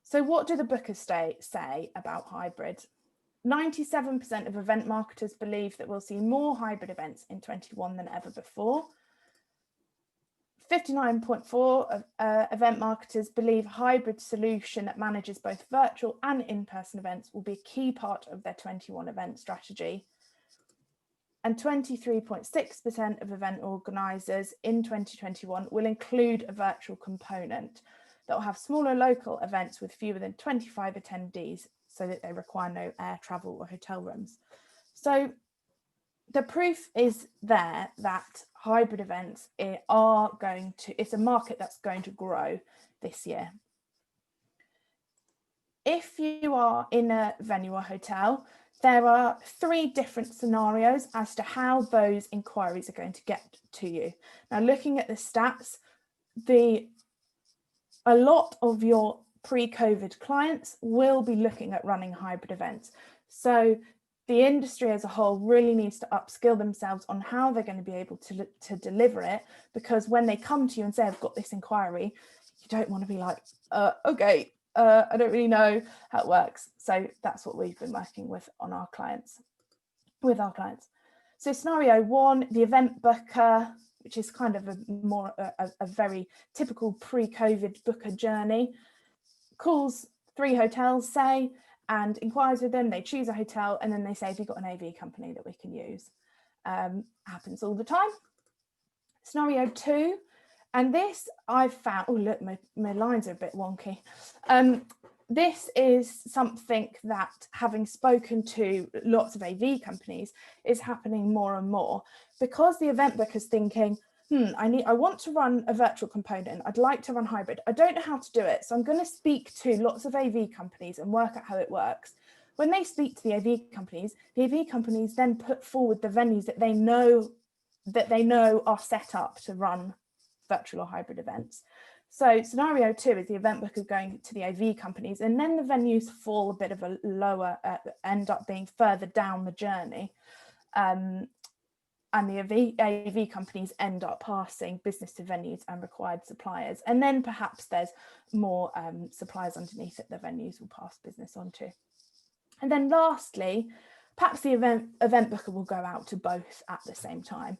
So what do the bookers say about hybrid? 97% of event marketers believe that we'll see more hybrid events in 21 than ever before. 59.4% of event marketers believe a hybrid solution that manages both virtual and in-person events will be a key part of their 21 event strategy. And 23.6% of event organisers in 2021 will include a virtual component that will have smaller local events with fewer than 25 attendees, so that they require no air travel or hotel rooms. So the proof is there that hybrid events are going to, it's a market that's going to grow this year. If you are in a venue or hotel, there are 3 different scenarios as to how those inquiries are going to get to you. Now, looking at the stats, a lot of your pre-COVID clients will be looking at running hybrid events. So the industry as a whole really needs to upskill themselves on how they're going to be able to deliver it, because when they come to you and say, I've got this inquiry, you don't want to be like, okay, I don't really know how it works. So that's what we've been working with on our clients, So scenario 1, the event booker, which is kind of a very typical pre-COVID booker journey, calls 3 hotels, say, and inquires with them. They choose a hotel and then they say, have you got an AV company that we can use? Happens all the time. Scenario 2, and this I've found, oh look, my lines are a bit wonky. This is something that, having spoken to lots of AV companies, is happening more and more, because the event booker's thinking, I want to run a virtual component. I'd like to run hybrid. I don't know how to do it. So I'm going to speak to lots of AV companies and work out how it works. When they speak to the AV companies then put forward the venues that they know are set up to run virtual or hybrid events. So scenario 2 is the event booker going to the AV companies, and then the venues fall a bit of a lower, end up being further down the journey. And the AV companies end up passing business to venues and required suppliers. And then perhaps there's more suppliers underneath it the venues will pass business on to. And then lastly, perhaps the event booker will go out to both at the same time.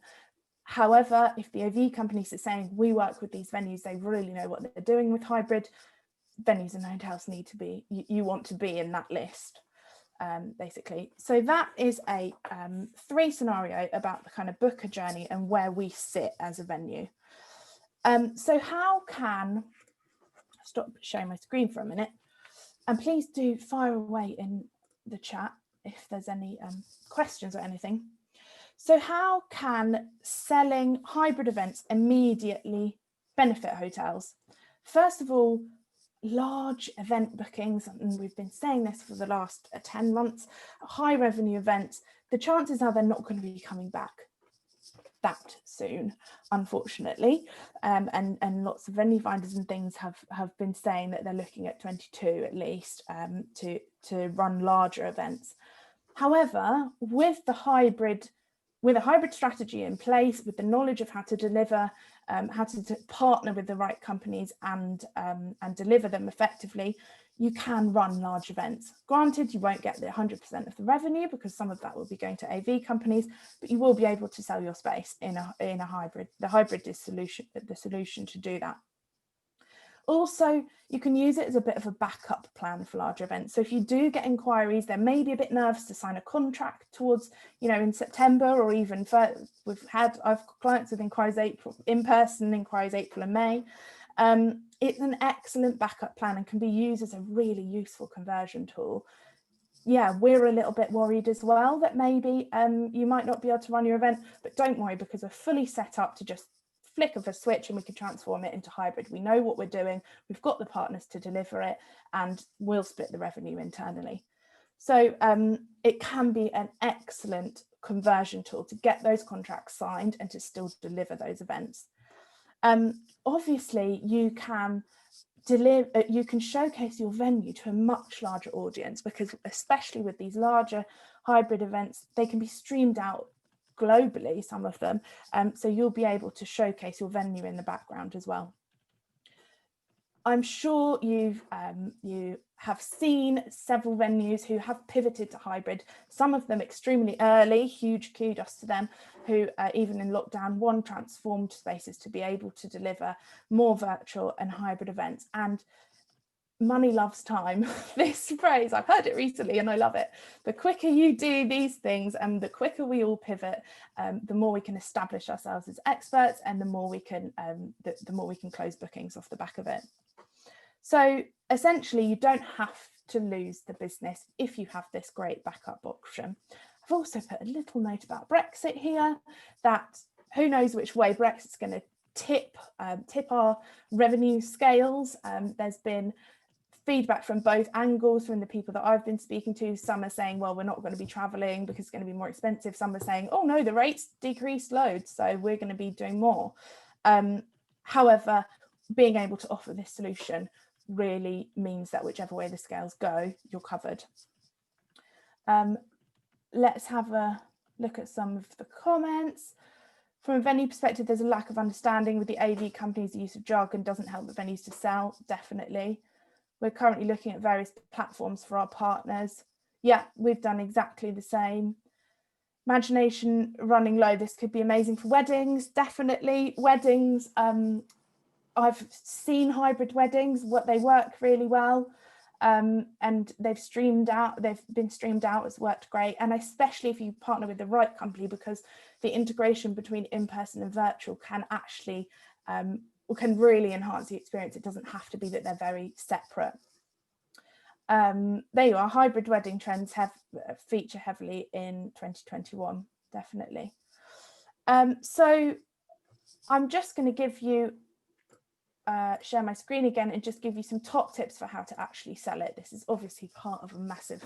However, if the AV companies are saying, we work with these venues, they really know what they're doing with hybrid, venues and hotels need to be, you want to be in that list. basically. So that is a 3 scenario about the kind of booker journey and where we sit as a venue. So how can, stop sharing my screen for a minute, and please do fire away in the chat if there's any questions or anything. So how can selling hybrid events immediately benefit hotels? First of all, large event bookings, and we've been saying this for the last 10 months, high revenue events, the chances are they're not going to be coming back that soon, unfortunately, and lots of venue finders and things have been saying that they're looking at 22 at least to run larger events. However, with a hybrid strategy in place, with the knowledge of how to deliver, how to partner with the right companies and deliver them effectively, you can run large events. Granted, you won't get the 100% of the revenue because some of that will be going to AV companies, but you will be able to sell your space in a hybrid. The hybrid is the solution to do that. Also, you can use it as a bit of a backup plan for larger events. So if you do get inquiries, they may be a bit nervous to sign a contract towards, in September, or even further. I've got clients with inquiries in-person inquiries April and May. It's an excellent backup plan and can be used as a really useful conversion tool. Yeah, we're a little bit worried as well that maybe you might not be able to run your event, but don't worry, because we're fully set up to just flick of a switch and we can transform it into hybrid. We know what we're doing, we've got the partners to deliver it, and we'll split the revenue internally. So it can be an excellent conversion tool to get those contracts signed and to still deliver those events. Obviously, you can showcase your venue to a much larger audience, because especially with these larger hybrid events, they can be streamed out globally, some of them, so you'll be able to showcase your venue in the background as well. I'm sure you have seen several venues who have pivoted to hybrid, some of them extremely early, huge kudos to them, who even in lockdown transformed spaces to be able to deliver more virtual and hybrid events. And money loves time. This phrase, I've heard it recently and I love it. The quicker you do these things and the quicker we all pivot, the more we can establish ourselves as experts, and the more we can close bookings off the back of it. So essentially, you don't have to lose the business if you have this great backup option. I've also put a little note about Brexit here, that who knows which way Brexit's going to tip our revenue scales. There's been feedback from both angles, from the people that I've been speaking to. Some are saying, well, we're not going to be traveling because it's going to be more expensive. Some are saying, oh no, the rates decreased loads, so we're going to be doing more. However, being able to offer this solution really means that whichever way the scales go, you're covered. Let's have a look at some of the comments. From a venue perspective, there's a lack of understanding with the AV companies. The use of jargon doesn't help the venues to sell, definitely. We're currently looking at various platforms for our partners. Yeah, we've done exactly the same. Imagination running low. This could be amazing for weddings, definitely. Weddings, I've seen hybrid weddings, they work really well. And they've been streamed out, it's worked great. And especially if you partner with the right company, because the integration between in-person and virtual can actually can really enhance the experience. It doesn't have to be that they're very separate. There you are. Hybrid wedding trends feature heavily in 2021, definitely. So I'm just going to give you share my screen again and just give you some top tips for how to actually sell it. This is obviously part of a massive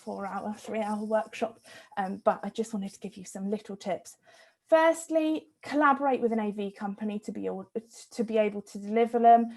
3-hour workshop, but I just wanted to give you some little tips. Firstly, collaborate with an AV company to be able to deliver them.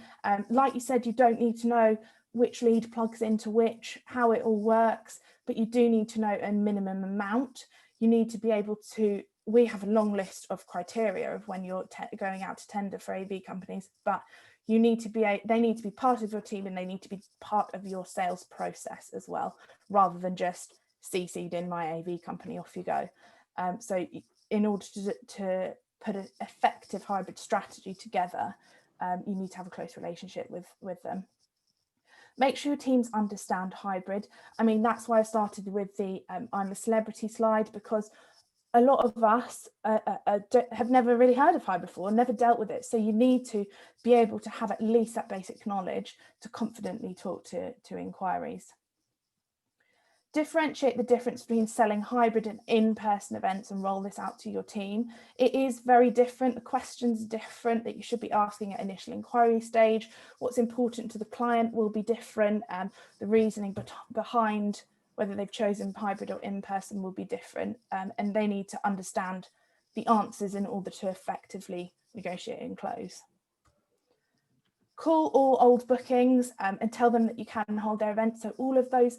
Like you said, you don't need to know which lead plugs into which, how it all works, but you do need to know a minimum amount. You need to be able to, we have a long list of criteria of when you're going out to tender for AV companies, but you need to be, they need to be part of your team, and they need to be part of your sales process as well, rather than just CC'd in my AV company, off you go. So in order to put an effective hybrid strategy together, you need to have a close relationship with them. Make sure your teams understand hybrid. I mean, that's why I started with the I'm a celebrity slide, because a lot of us have never really heard of hybrid before, never dealt with it. So you need to be able to have at least that basic knowledge to confidently talk to inquiries. Differentiate the difference between selling hybrid and in-person events and roll this out to your team. It is very different. The questions are different that you should be asking at initial inquiry stage. What's important to the client will be different, and the reasoning behind whether they've chosen hybrid or in-person will be different, and they need to understand the answers in order to effectively negotiate and close. Call all old bookings and tell them that you can hold their event. So all of those,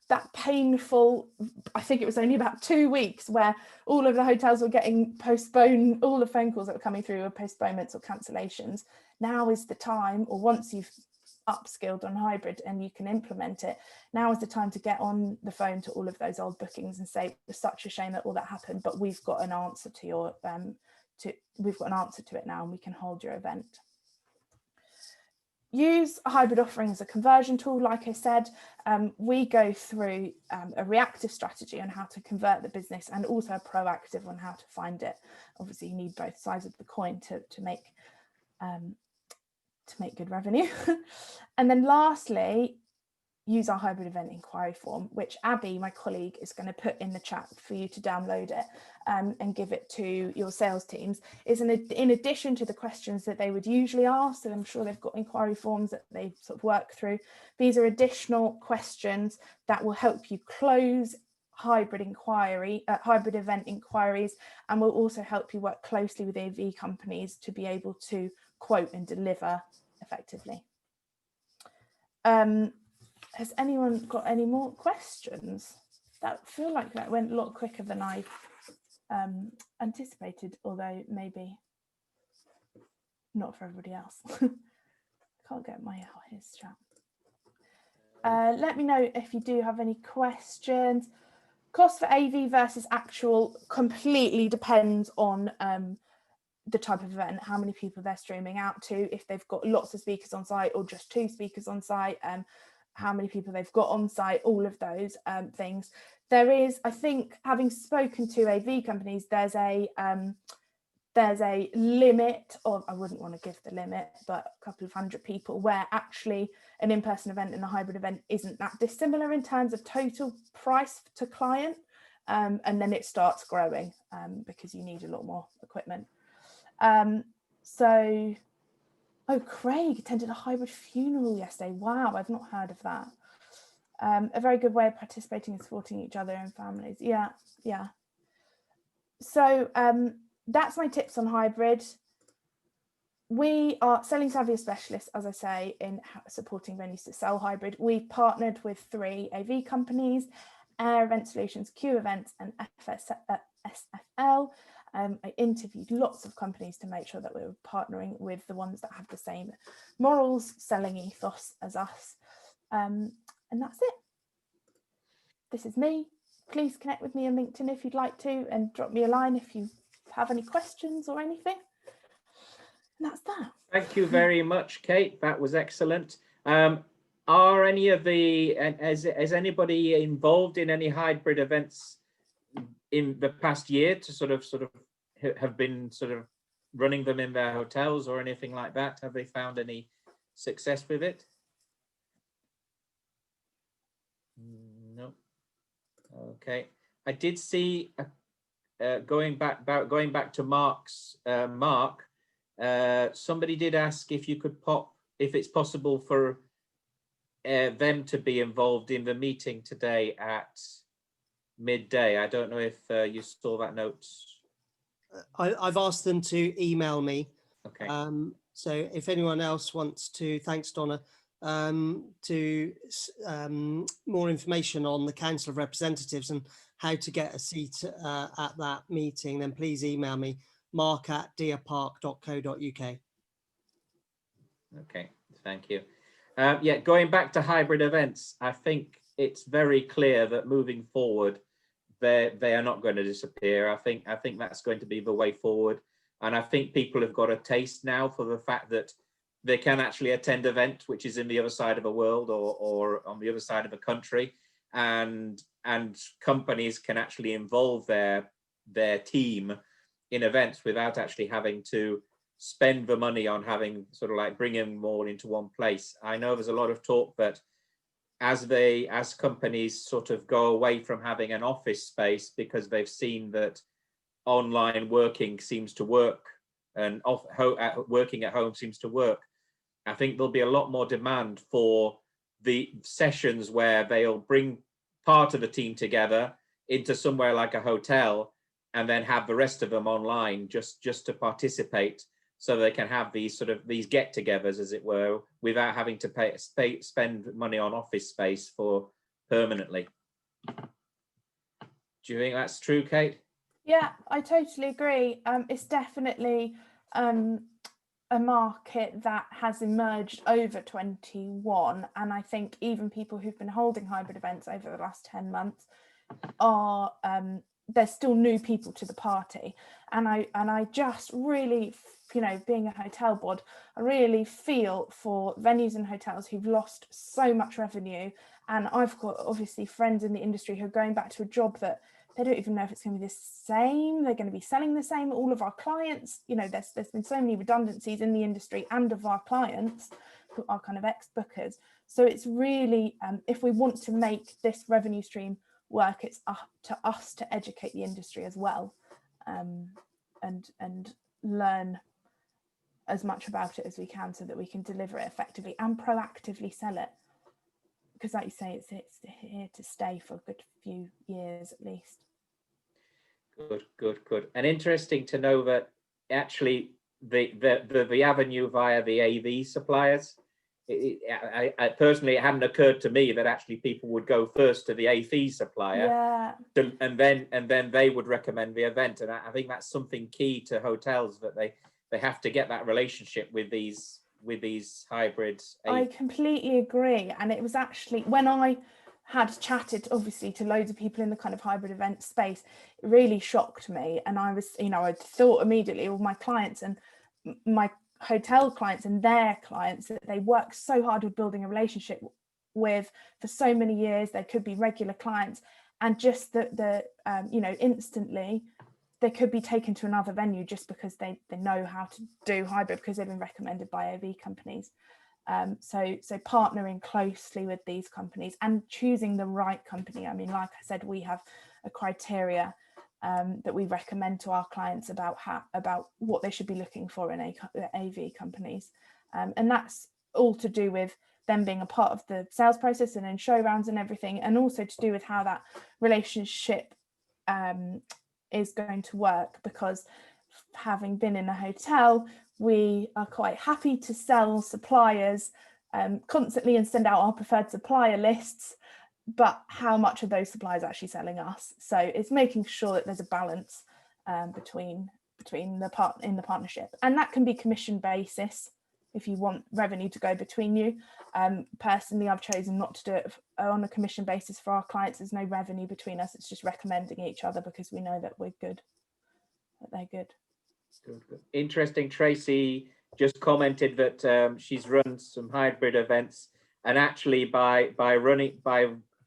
that painful, I think it was only about 2 weeks where all of the hotels were getting postponed, all the phone calls that were coming through were postponements or cancellations. Now is the time, or once you've upskilled on hybrid and you can implement it, now is the time to get on the phone to all of those old bookings and say, it's such a shame that all that happened, but we've got an answer to your we've got an answer to it now, and we can hold your event. Use a hybrid offering as a conversion tool. Like I said, we go through a reactive strategy on how to convert the business, and also a proactive on how to find it. Obviously, you need both sides of the coin to make good revenue. And then lastly, use our hybrid event inquiry form, which Abby, my colleague, is going to put in the chat for you to download it and give it to your sales teams. Is in addition to the questions that they would usually ask, and I'm sure they've got inquiry forms that they sort of work through. These are additional questions that will help you close hybrid event inquiries, and will also help you work closely with AV companies to be able to quote and deliver effectively. Has anyone got any more questions? That feel like that went a lot quicker than I anticipated, although maybe not for everybody else. Can't get my his chat. Let me know if you do have any questions. Cost for AV versus actual completely depends on the type of event, how many people they're streaming out to, if they've got lots of speakers on site or just 2 speakers on site, how many people they've got on site, all of those things. There is, I think, having spoken to AV companies, there's a limit of, I wouldn't want to give the limit, but a couple of hundred people, where actually an in-person event and a hybrid event isn't that dissimilar in terms of total price to client, and then it starts growing because you need a lot more equipment. Oh, Craig attended a hybrid funeral yesterday. Wow, I've not heard of that. A very good way of participating and supporting each other and families. Yeah. So that's my tips on hybrid. We are Selling Savvy specialists, as I say, in supporting venues to sell hybrid. We've partnered with 3 AV companies, Air Event Solutions, Q Events, and SFL. I interviewed lots of companies to make sure that we were partnering with the ones that have the same morals, selling ethos as us. And that's it. This is me. Please connect with me on LinkedIn if you'd like to, and drop me a line if you have any questions or anything. And that's that. Thank you very much, Kate. That was excellent. Are any of the, has anybody involved in any hybrid events in the past year to sort of have been sort of running them in their hotels or anything like that? Have they found any success with it? No. Okay. I did see going back to Mark's Mark. Somebody did ask if you could pop, if it's possible for them to be involved in the meeting today at midday. I don't know if you saw that note. I've asked them to email me. Okay. So if anyone else wants to, thanks Donna, to more information on the Council of Representatives and how to get a seat at that meeting, then please email me, mark@deerpark.co.uk. Okay, thank you. Yeah, going back to hybrid events, I think it's very clear that moving forward, they are not going to disappear. I think that's going to be the way forward, and I think people have got a taste now for the fact that they can actually attend event which is in the other side of the world or on the other side of a country, and companies can actually involve their team in events without actually having to spend the money on having sort of like bringing them all into one place. I know there's a lot of talk that as companies sort of go away from having an office space because they've seen that online working seems to work and working at home seems to work, I think there'll be a lot more demand for the sessions where they'll bring part of the team together into somewhere like a hotel and then have the rest of them online just to participate, so they can have these get-togethers, as it were, without having to spend money on office space for permanently. Do you think that's true, Kate? Yeah, I totally agree. It's definitely a market that has emerged over 21, and I think even people who've been holding hybrid events over the last 10 months are there's still new people to the party, and I just really, you know, being a hotel board, I really feel for venues and hotels who've lost so much revenue. And I've got obviously friends in the industry who are going back to a job that they don't even know if it's going to be the same. They're going to be selling the same. All of our clients, you know, there's been so many redundancies in the industry and of our clients who are kind of ex-bookers. So it's really, if we want to make this revenue stream work, it's up to us to educate the industry as well, and learn as much about it as we can so that we can deliver it effectively and proactively sell it. Because like you say, it's here to stay for a good few years at least. Good. And interesting to know that actually the avenue via the AV suppliers, I personally, it hadn't occurred to me that actually people would go first to the AV supplier, and then they would recommend the event. And I think that's something key to hotels, that they have to get that relationship with these hybrids. I completely agree. And it was actually when I had chatted obviously to loads of people in the kind of hybrid event space, it really shocked me. And I was, you know, I thought immediately all my clients and my hotel clients and their clients that they work so hard with building a relationship with for so many years. They could be regular clients, and just the you know, instantly they could be taken to another venue just because they know how to do hybrid because they've been recommended by AV companies. So partnering closely with these companies and choosing the right company. I mean, like I said, we have a criteria that we recommend to our clients about what they should be looking for in AV companies, and that's all to do with them being a part of the sales process and in show rounds and everything, and also to do with how that relationship is going to work. Because having been in a hotel, we are quite happy to sell suppliers constantly and send out our preferred supplier lists, but how much of those suppliers are actually selling us? So it's making sure that there's a balance between the partnership, and that can be commission basis if you want revenue to go between you. Personally, I've chosen not to do it on a commission basis for our clients. There's no revenue between us. It's just recommending each other because we know that we're good, that they're good. Good. Interesting. Tracy just commented that she's run some hybrid events, and actually by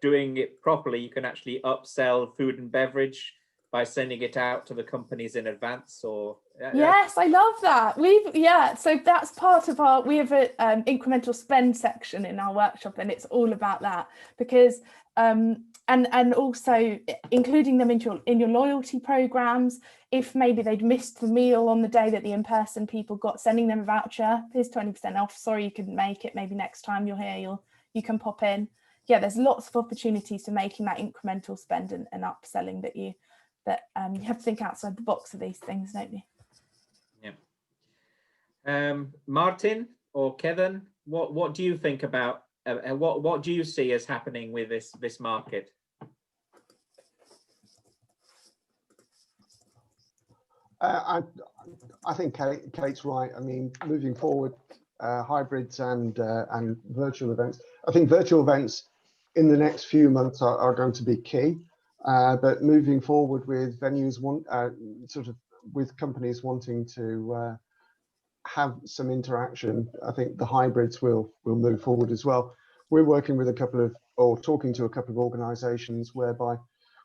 doing it properly, you can actually upsell food and beverage by sending it out to the companies in advance. Or yes, I love that. So that's part of we have an incremental spend section in our workshop, and it's all about that, because and also including them in your loyalty programs. If maybe they'd missed the meal on the day that the in-person people got, sending them a voucher, here's 20% off, sorry you couldn't make it, maybe next time you're here you can pop in. Yeah, there's lots of opportunities for making that incremental spend and upselling that you have to think outside the box of these things, don't you? Yeah. Martin or Kevin, what do you think about what do you see as happening with this market? I think Kate's right. I mean, moving forward, hybrids and virtual events. I think virtual events in the next few months are going to be key. But moving forward with venues, with companies wanting to have some interaction, I think the hybrids will move forward as well. We're working with a couple of, or talking to a couple of organisations whereby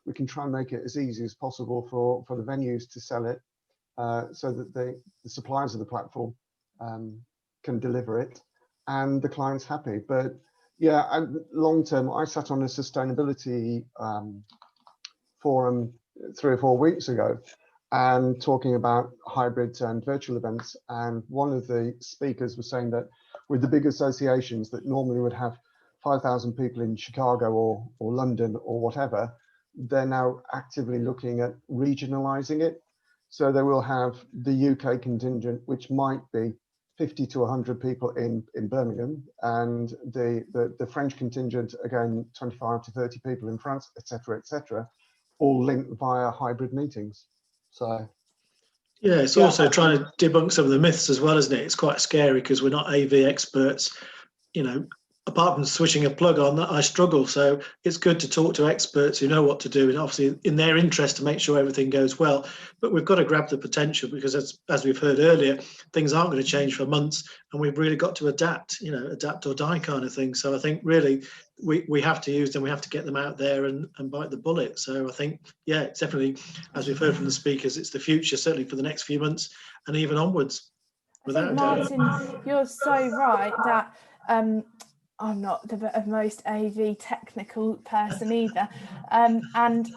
we can try and make it as easy as possible for the venues to sell it, so that the suppliers of the platform can deliver it and the client's happy. But yeah, long term, I sat on a sustainability forum 3 or 4 weeks ago and talking about hybrids and virtual events. And one of the speakers was saying that with the big associations that normally would have 5,000 people in Chicago or London or whatever, they're now actively looking at regionalizing it. So they will have the UK contingent, which might be 50 to 100 people in Birmingham, and the French contingent, again, 25 to 30 people in France, etc., all linked via hybrid meetings. So yeah, it's also trying to debunk some of the myths as well, isn't it? It's quite scary because we're not AV experts. You know, apart from switching a plug on, that I struggle. So it's good to talk to experts who know what to do, and obviously in their interest to make sure everything goes well. But we've got to grab the potential, because as we've heard earlier, things aren't going to change for months, and we've really got to adapt, you know, adapt or die kind of thing. So I think really we have to use them, we have to get them out there and bite the bullet. So I think, yeah, it's definitely, as we've heard from the speakers, it's the future, certainly for the next few months and even onwards. I think, Martin, you're so right that I'm not the most AV technical person either. And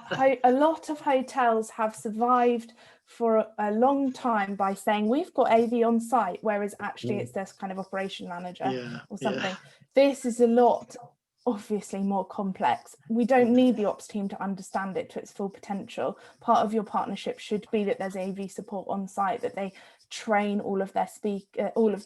a lot of hotels have survived for a long time by saying we've got AV on site, whereas actually it's this kind of operation manager or something. This is a lot, obviously, more complex. We don't need the ops team to understand it to its full potential. Part of your partnership should be that there's AV support on site, that they train all of the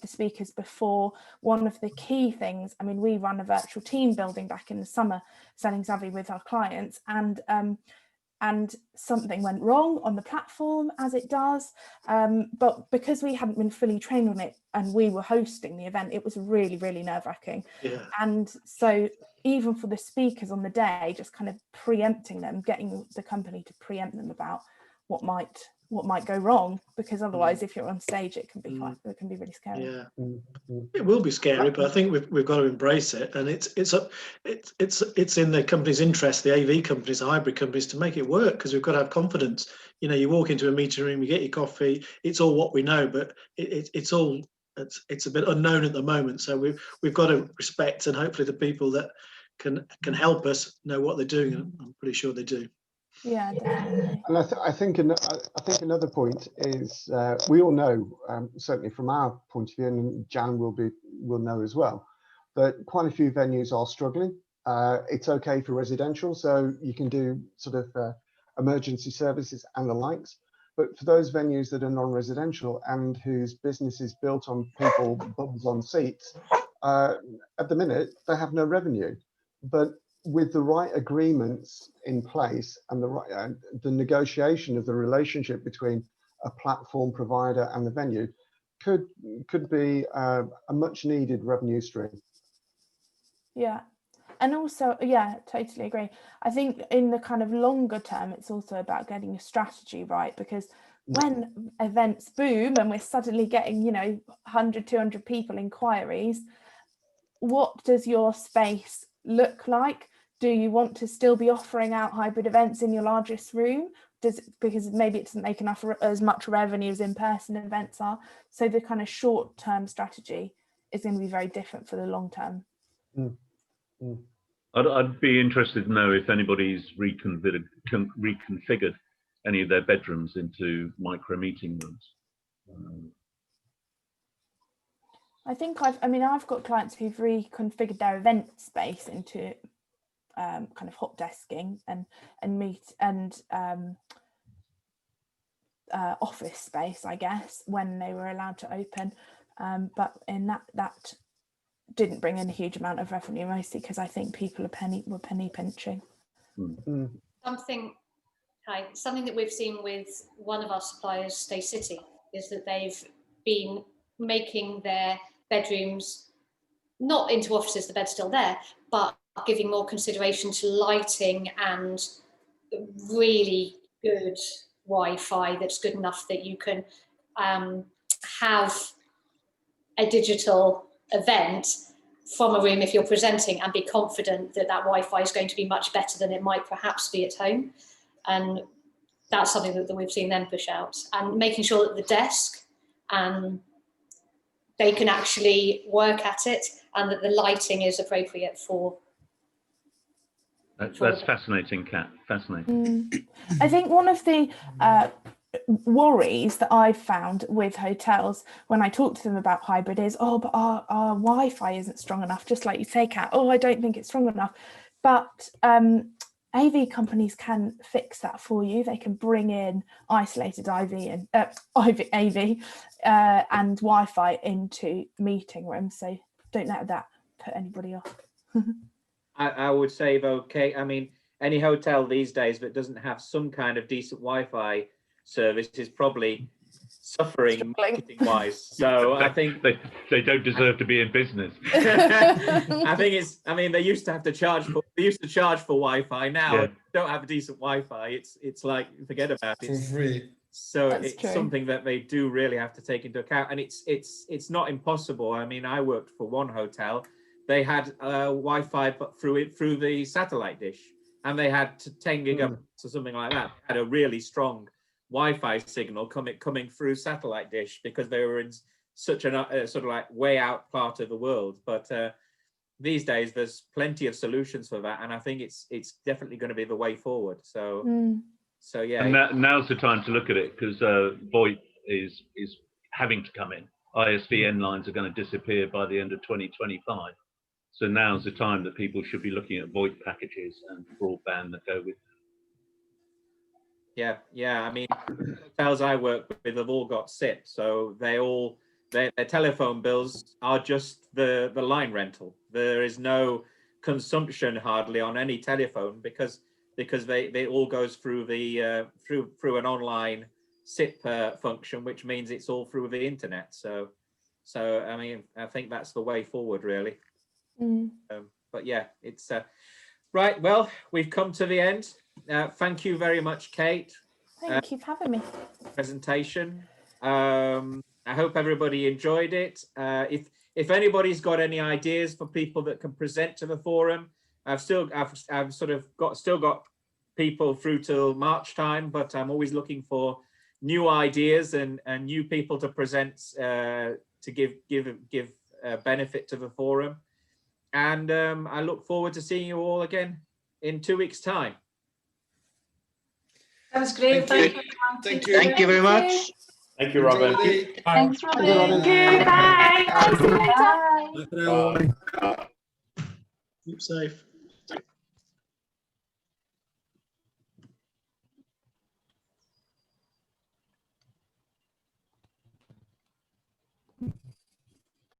speakers before. One of the key things, I mean, we run a virtual team building back in the summer, selling Zavvi with our clients, and something went wrong on the platform, as it does, but because we hadn't been fully trained on it and we were hosting the event, it was really, really nerve-wracking. And so even for the speakers on the day, just kind of preempting them, getting the company to preempt them about what might go wrong, because otherwise if you're on stage it can be really scary. It will be scary, but I think we've got to embrace it, and it's in the company's interest, the AV companies, the hybrid companies, to make it work, because we've got to have confidence. You know, you walk into a meeting room, you get your coffee, it's all what we know, but it's a bit unknown at the moment. So we've got to respect, and hopefully the people that can help us know what they're doing, and I'm pretty sure they do. Yeah, definitely. And I think another point is, we all know, certainly from our point of view, and Jan will know as well, that quite a few venues are struggling. It's okay for residential, so you can do sort of emergency services and the likes. But for those venues that are non-residential and whose business is built on people bums on seats, at the minute they have no revenue. But with the right agreements in place and the negotiation of the relationship between a platform provider and the venue could be a much needed revenue stream. Yeah, and also, yeah, totally agree. I think in the kind of longer term, it's also about getting a strategy right, because when events boom and we're suddenly getting, you know, 100, 200 people inquiries, what does your space look like? Do you want to still be offering out hybrid events in your largest room? Because maybe it doesn't make as much revenue as in-person events are. So the kind of short-term strategy is going to be very different for the long term. I'd be interested to know if anybody's reconfigured any of their bedrooms into micro meeting rooms. I think I've got clients who've reconfigured their event space into kind of hot desking and office space, I guess, when they were allowed to open, but in that didn't bring in a huge amount of revenue, mostly because I think people were penny pinching. Something that we've seen with one of our suppliers, Stay City, is that they've been making their bedrooms not into offices, the bed's still there, but giving more consideration to lighting and really good Wi-Fi that's good enough that you can have a digital event from a room if you're presenting and be confident that that Wi-Fi is going to be much better than it might perhaps be at home. And that's something that we've seen them push out, and making sure that the desk and they can actually work at it and that the lighting is appropriate for. That's fascinating, Kat. Fascinating. I think one of the worries that I've found with hotels when I talk to them about hybrid is, oh, but our Wi-Fi isn't strong enough, just like you say, Kat. Oh, I don't think it's strong enough. But AV companies can fix that for you. They can bring in isolated AV and Wi-Fi into meeting rooms. So don't let that put anybody off. I would say though, Kate, I mean, any hotel these days that doesn't have some kind of decent Wi-Fi service is probably suffering marketing-wise. So I think they don't deserve to be in business. I think it's. I mean, they used to have to charge for. They used to charge for Wi-Fi. Now Yeah. if you don't have a decent Wi-Fi. It's like forget about it. For free. So That's it's true. something that they do really have to take into account, and it's not impossible. I mean, I worked for one hotel. They had Wi-Fi but through the satellite dish, and they had 10 gigabits or something like that. They had a really strong Wi-Fi signal coming through satellite dish because they were in such a sort of like way out part of the world. But these days, there's plenty of solutions for that, and I think it's definitely going to be the way forward. So so yeah. And now's the time to look at it because VoIP is having to come in. ISDN lines are going to disappear by the end of 2025. So now's the time that people should be looking at VoIP packages and broadband that go with. Yeah. I mean, hotels I work with have all got SIP, so their telephone bills are just the line rental. There is no consumption hardly on any telephone because they all goes through the through an online SIP function, which means it's all through the internet. So I mean, I think that's the way forward, really. But yeah, it's right. Well, we've come to the end. Thank you very much, Kate. Thank you for having me. Presentation. I hope everybody enjoyed it. If anybody's got any ideas for people that can present to the forum, I've still got people through till March time, but I'm always looking for new ideas and new people to present to give benefit to the forum. And I look forward to seeing you all again in 2 weeks' time. That was great. Thank you. Thank you. Thank you very much. Thank you, Robin. Thanks, Robin. Goodbye. Keep safe.